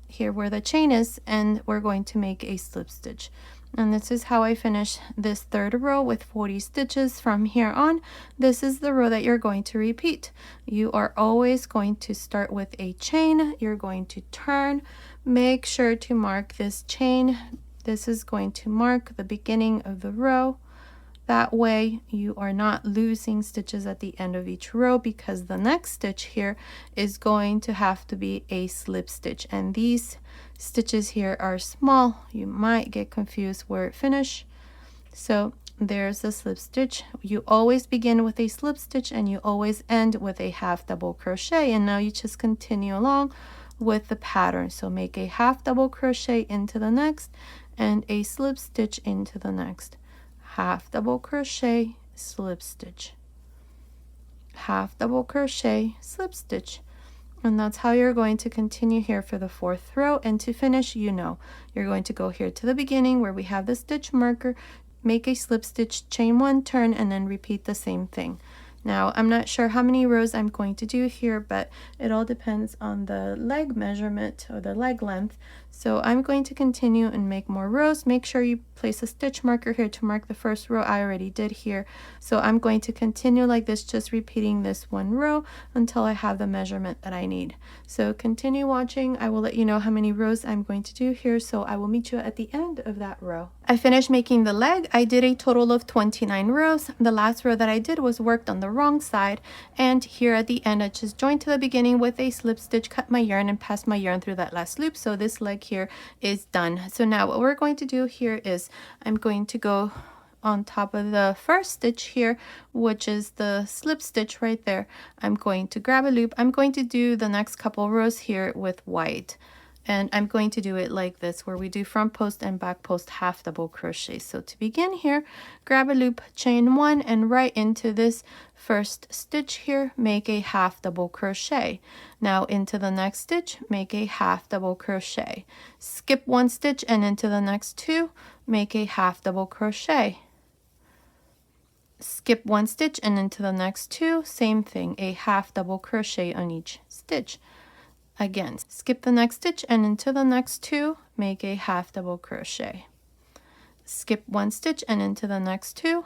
here where the chain is, and we're going to make a slip stitch. And this is how I finish this third row with 40 stitches. From here on, this is the row that you're going to repeat. You are always going to start with a chain. You're going to turn. Make sure to mark this chain. This is going to mark the beginning of the row. That way you are not losing stitches at the end of each row, because the next stitch here is going to have to be a slip stitch. And these stitches here are small. You might get confused where it finish. So there's the slip stitch. You always begin with a slip stitch and you always end with a half double crochet. And now you just continue along with the pattern. So make a half double crochet into the next and a slip stitch into the next, half double crochet, slip stitch, half double crochet, slip stitch. And that's how you're going to continue here for the fourth row. And to finish, you know, you're going to go here to the beginning where we have the stitch marker, make a slip stitch, chain 1, turn, and then repeat the same thing. Now, I'm not sure how many rows I'm going to do here, but it all depends on the leg measurement or the leg length. So I'm going to continue and make more rows. Make sure you place a stitch marker here to mark the first row. I already did here. So I'm going to continue like this, just repeating this one row until I have the measurement that I need. So continue watching. I will let you know how many rows I'm going to do here. So I will meet you at the end of that row. I finished making the leg. I did a total of 29 rows. The last row that I did was worked on the wrong side, and here at the end I just joined to the beginning with a slip stitch, cut my yarn, and passed my yarn through that last loop. So this leg here is done. So now what we're going to do here is I'm going to go on top of the first stitch here, which is the slip stitch right there. I'm going to grab a loop. I'm going to do the next couple rows here with white, and I'm going to do it like this, where we do front post and back post half double crochet. So to begin here, grab a loop, chain one, and right into this first stitch here, make a half double crochet. Now into the next stitch, make a half double crochet. Skip one stitch and into the next two, make a half double crochet. Skip one stitch and into the next two, same thing, a half double crochet on each stitch. Again, skip the next stitch and into the next two, make a half double crochet. Skip one stitch and into the next two,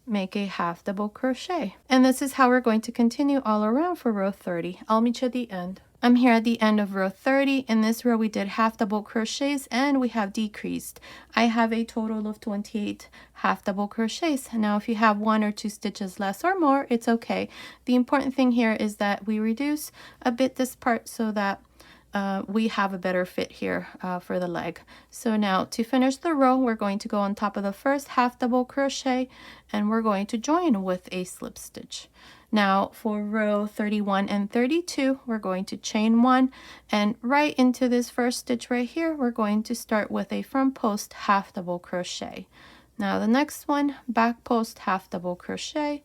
make a half double crochet. And this is how we're going to continue all around for row 30. I'll meet you at the end. I'm here at the end of row 30. In this row we did half double crochets and we have decreased. I have a total of 28 half double crochets. Now if you have one or two stitches less or more, it's okay. The important thing here is that we reduce a bit this part so that we have a better fit here for the leg. So now to finish the row, we're going to go on top of the first half double crochet and we're going to join with a slip stitch. Now for row 31 and 32, we're going to chain one, and right into this first stitch right here, we're going to start with a front post half double crochet. Now the next one, back post half double crochet.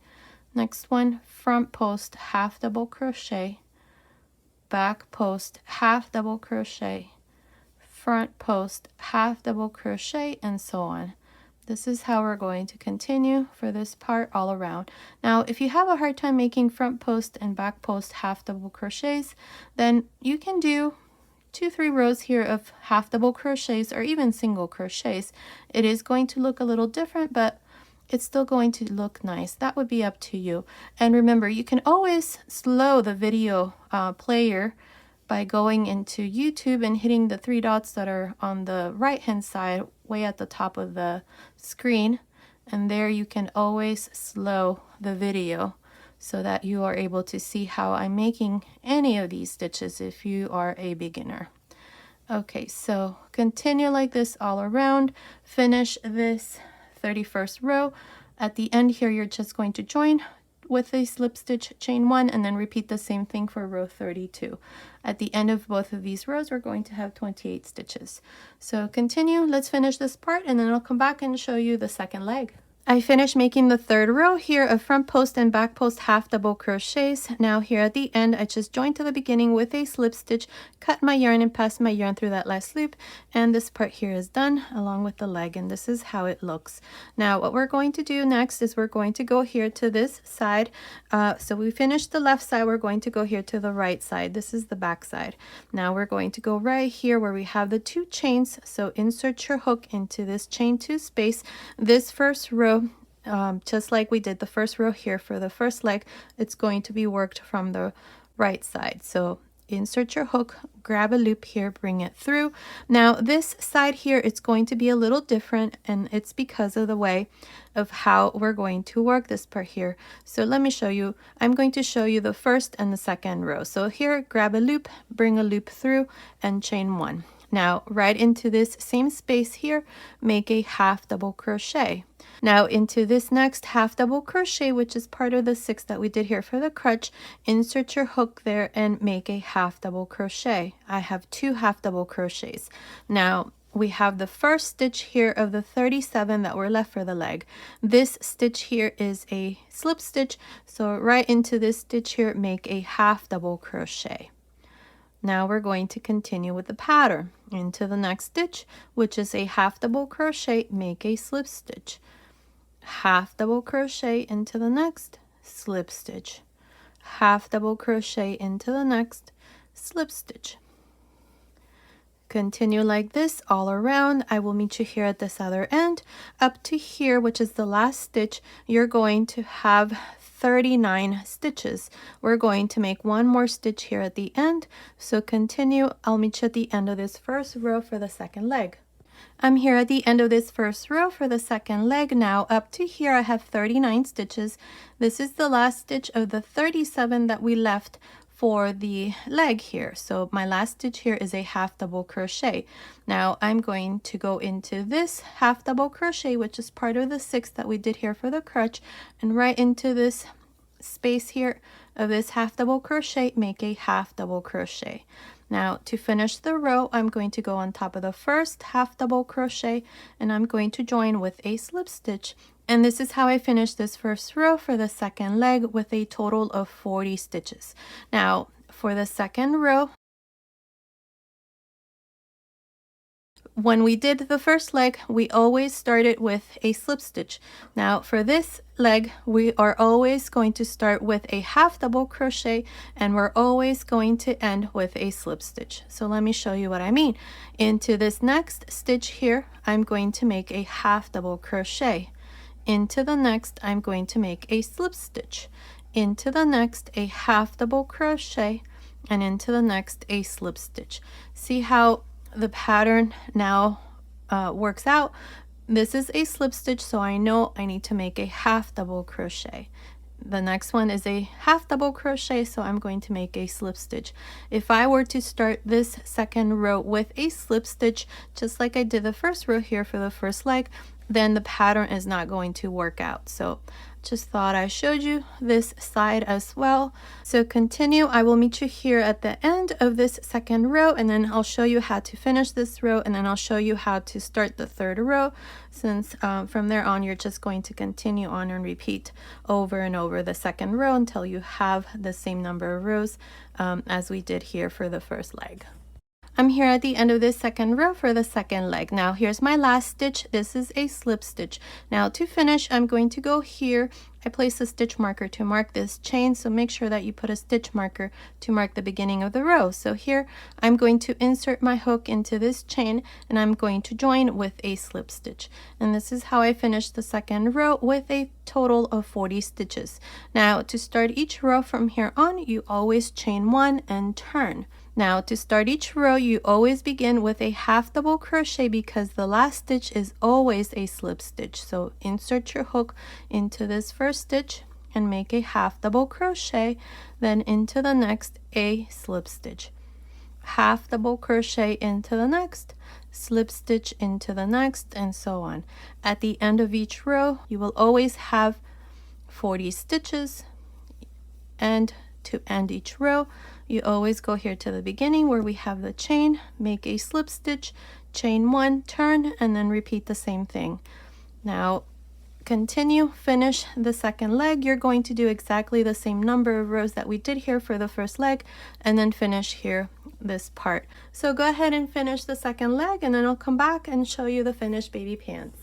Next one, front post half double crochet. Back post half double crochet, front post half double crochet, and so on. This is how we're going to continue for this part all around. Now if you have a hard time making front post and back post half double crochets, then you can do 2-3 rows here of half double crochets or even single crochets. It is going to look a little different, but it's still going to look nice. That would be up to you. And remember, you can always slow the video player by going into YouTube and hitting the 3 dots that are on the right hand side way at the top of the screen, and there you can always slow the video so that you are able to see how I'm making any of these stitches if you are a beginner. Okay, so continue like this all around. Finish this 31st row. At the end here, you're just going to join with a slip stitch, chain one, and then repeat the same thing for row 32. At the end of both of these rows, we're going to have 28 stitches. So continue. Let's finish this part and then I'll come back and show you the second leg. I finished making the third row here of front post and back post half double crochets. Now here at the end, I just joined to the beginning with a slip stitch, cut my yarn and passed my yarn through that last loop, and this part here is done along with the leg, and this is how it looks. Now what we're going to do next is we're going to go here to this side. So we finished the left side, we're going to go here to the right side. This is the back side. Now we're going to go right here where we have the 2 chains. So insert your hook into this chain 2 space. This first row, just like we did the first row here for the first leg, it's going to be worked from the right side. So insert your hook, grab a loop here, bring it through. Now this side here, it's going to be a little different, and it's because of the way of how we're going to work this part here. So let me show you. I'm going to show you the first and the second row. So here, grab a loop, bring a loop through, and chain one. Now right into this same space here, make a half double crochet. Now into this next half double crochet, which is part of the 6 that we did here for the crutch, insert your hook there and make a half double crochet. I have 2 half double crochets. Now we have the first stitch here of the 37 that were left for the leg. This stitch here is a slip stitch, so right into this stitch here, make a half double crochet. Now we're going to continue with the pattern. Into the next stitch, which is a half double crochet, make a slip stitch. Half double crochet into the next, slip stitch, half double crochet into the next, slip stitch. Continue like this all around. I will meet you here at this other end. Up to here, which is the last stitch, you're going to have 39 stitches. We're going to make one more stitch here at the end. So continue. I'll meet you at the end of this first row for the second leg. I'm here at the end of this first row for the second leg. Now up to here I have 39 stitches. This is the last stitch of the 37 that we left for the leg here. So my last stitch here is a half double crochet. Now I'm going to go into this half double crochet, which is part of the 6 that we did here for the crutch, and right into this space here of this half double crochet, make a half double crochet. Now to finish the row, I'm going to go on top of the first half double crochet, and I'm going to join with a slip stitch. And this is how I finish this first row for the second leg with a total of 40 stitches. Now for the second row, when we did the first leg, we always started with a slip stitch. Now for this leg, we are always going to start with a half double crochet, and we're always going to end with a slip stitch. So let me show you what I mean. Into this next stitch here, I'm going to make a half double crochet. Into the next, I'm going to make a slip stitch. Into the next, a half double crochet, and into the next, a slip stitch. See how the pattern now works out? This is a slip stitch, so I know I need to make a half double crochet. The next one is a half double crochet, so I'm going to make a slip stitch. If I were to start this second row with a slip stitch, just like I did the first row here for the first leg, then the pattern is not going to work out. So just thought I showed you this side as well. So continue. I will meet you here at the end of this second row, and then I'll show you how to finish this row, and then I'll show you how to start the third row, since from there on you're just going to continue on and repeat over and over the second row until you have the same number of rows as we did here for the first leg. I'm here at the end of this second row for the second leg. Now here's my last stitch. This is a slip stitch. Now to finish, I'm going to go here. I place a stitch marker to mark this chain, so make sure that you put a stitch marker to mark the beginning of the row. So here I'm going to insert my hook into this chain, and I'm going to join with a slip stitch. And this is how I finish the second row with a total of 40 stitches. Now to start each row from here on, you always chain 1 and turn. Now to start each row, you always begin with a half double crochet because the last stitch is always a slip stitch. So insert your hook into this first stitch and make a half double crochet, then into the next a slip stitch, half double crochet into the next, slip stitch into the next, and so on. At the end of each row, you will always have 40 stitches, and to end each row, you always go here to the beginning where we have the chain, make a slip stitch, chain 1, turn, and then repeat the same thing. Now continue, finish the second leg. You're going to do exactly the same number of rows that we did here for the first leg, and then finish here this part. So go ahead and finish the second leg, and then I'll come back and show you the finished baby pants.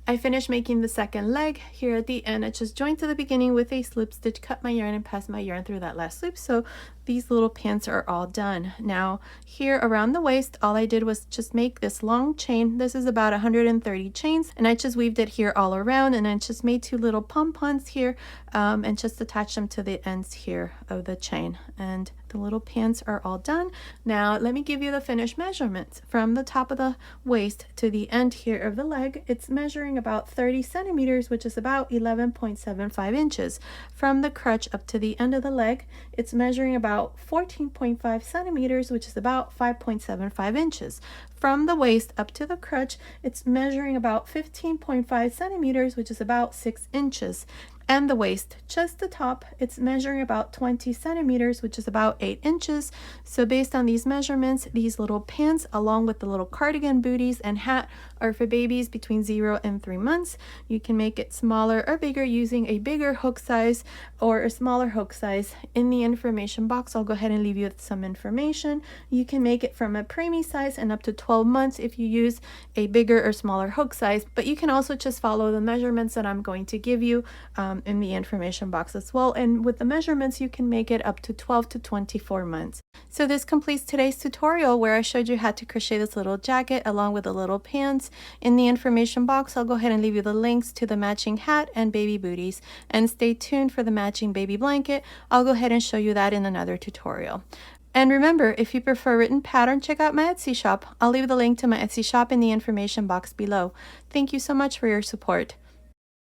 I finished making the second leg. Here at the end, I just joined to the beginning with a slip stitch, cut my yarn, and passed my yarn through that last loop. So these little pants are all done. Now here around the waist, all I did was just make this long chain. This is about 130 chains, and I just weaved it here all around, and I just made 2 little pom-poms here and just attached them to the ends here of the chain. And the little pants are all done. Now let me give you the finished measurements. From the top of the waist to the end here of the leg, it's measuring about 30 centimeters, which is about 11.75 inches. From the crutch up to the end of the leg, it's measuring about 14.5 centimeters, which is about 5.75 inches. From the waist up to the crutch, it's measuring about 15.5 centimeters, which is about 6 inches. And the waist, just the top, it's measuring about 20 centimeters, which is about 8 inches. So based on these measurements, these little pants, along with the little cardigan, booties, and hat, are for babies between 0 and 3 months. You can make it smaller or bigger using a bigger hook size or a smaller hook size. In the information box, I'll go ahead and leave you with some information. You can make it from a preemie size and up to 12 months if you use a bigger or smaller hook size, but you can also just follow the measurements that I'm going to give you in the information box as well. And with the measurements, you can make it up to 12 to 24 months. So this completes today's tutorial where I showed you how to crochet this little jacket along with the little pants. In the information box, I'll go ahead and leave you the links to the matching hat and baby booties. And stay tuned for the matching baby blanket. I'll go ahead and show you that in another tutorial. And remember, if you prefer written pattern, check out my Etsy shop. I'll leave the link to my Etsy shop in the information box below. Thank you so much for your support.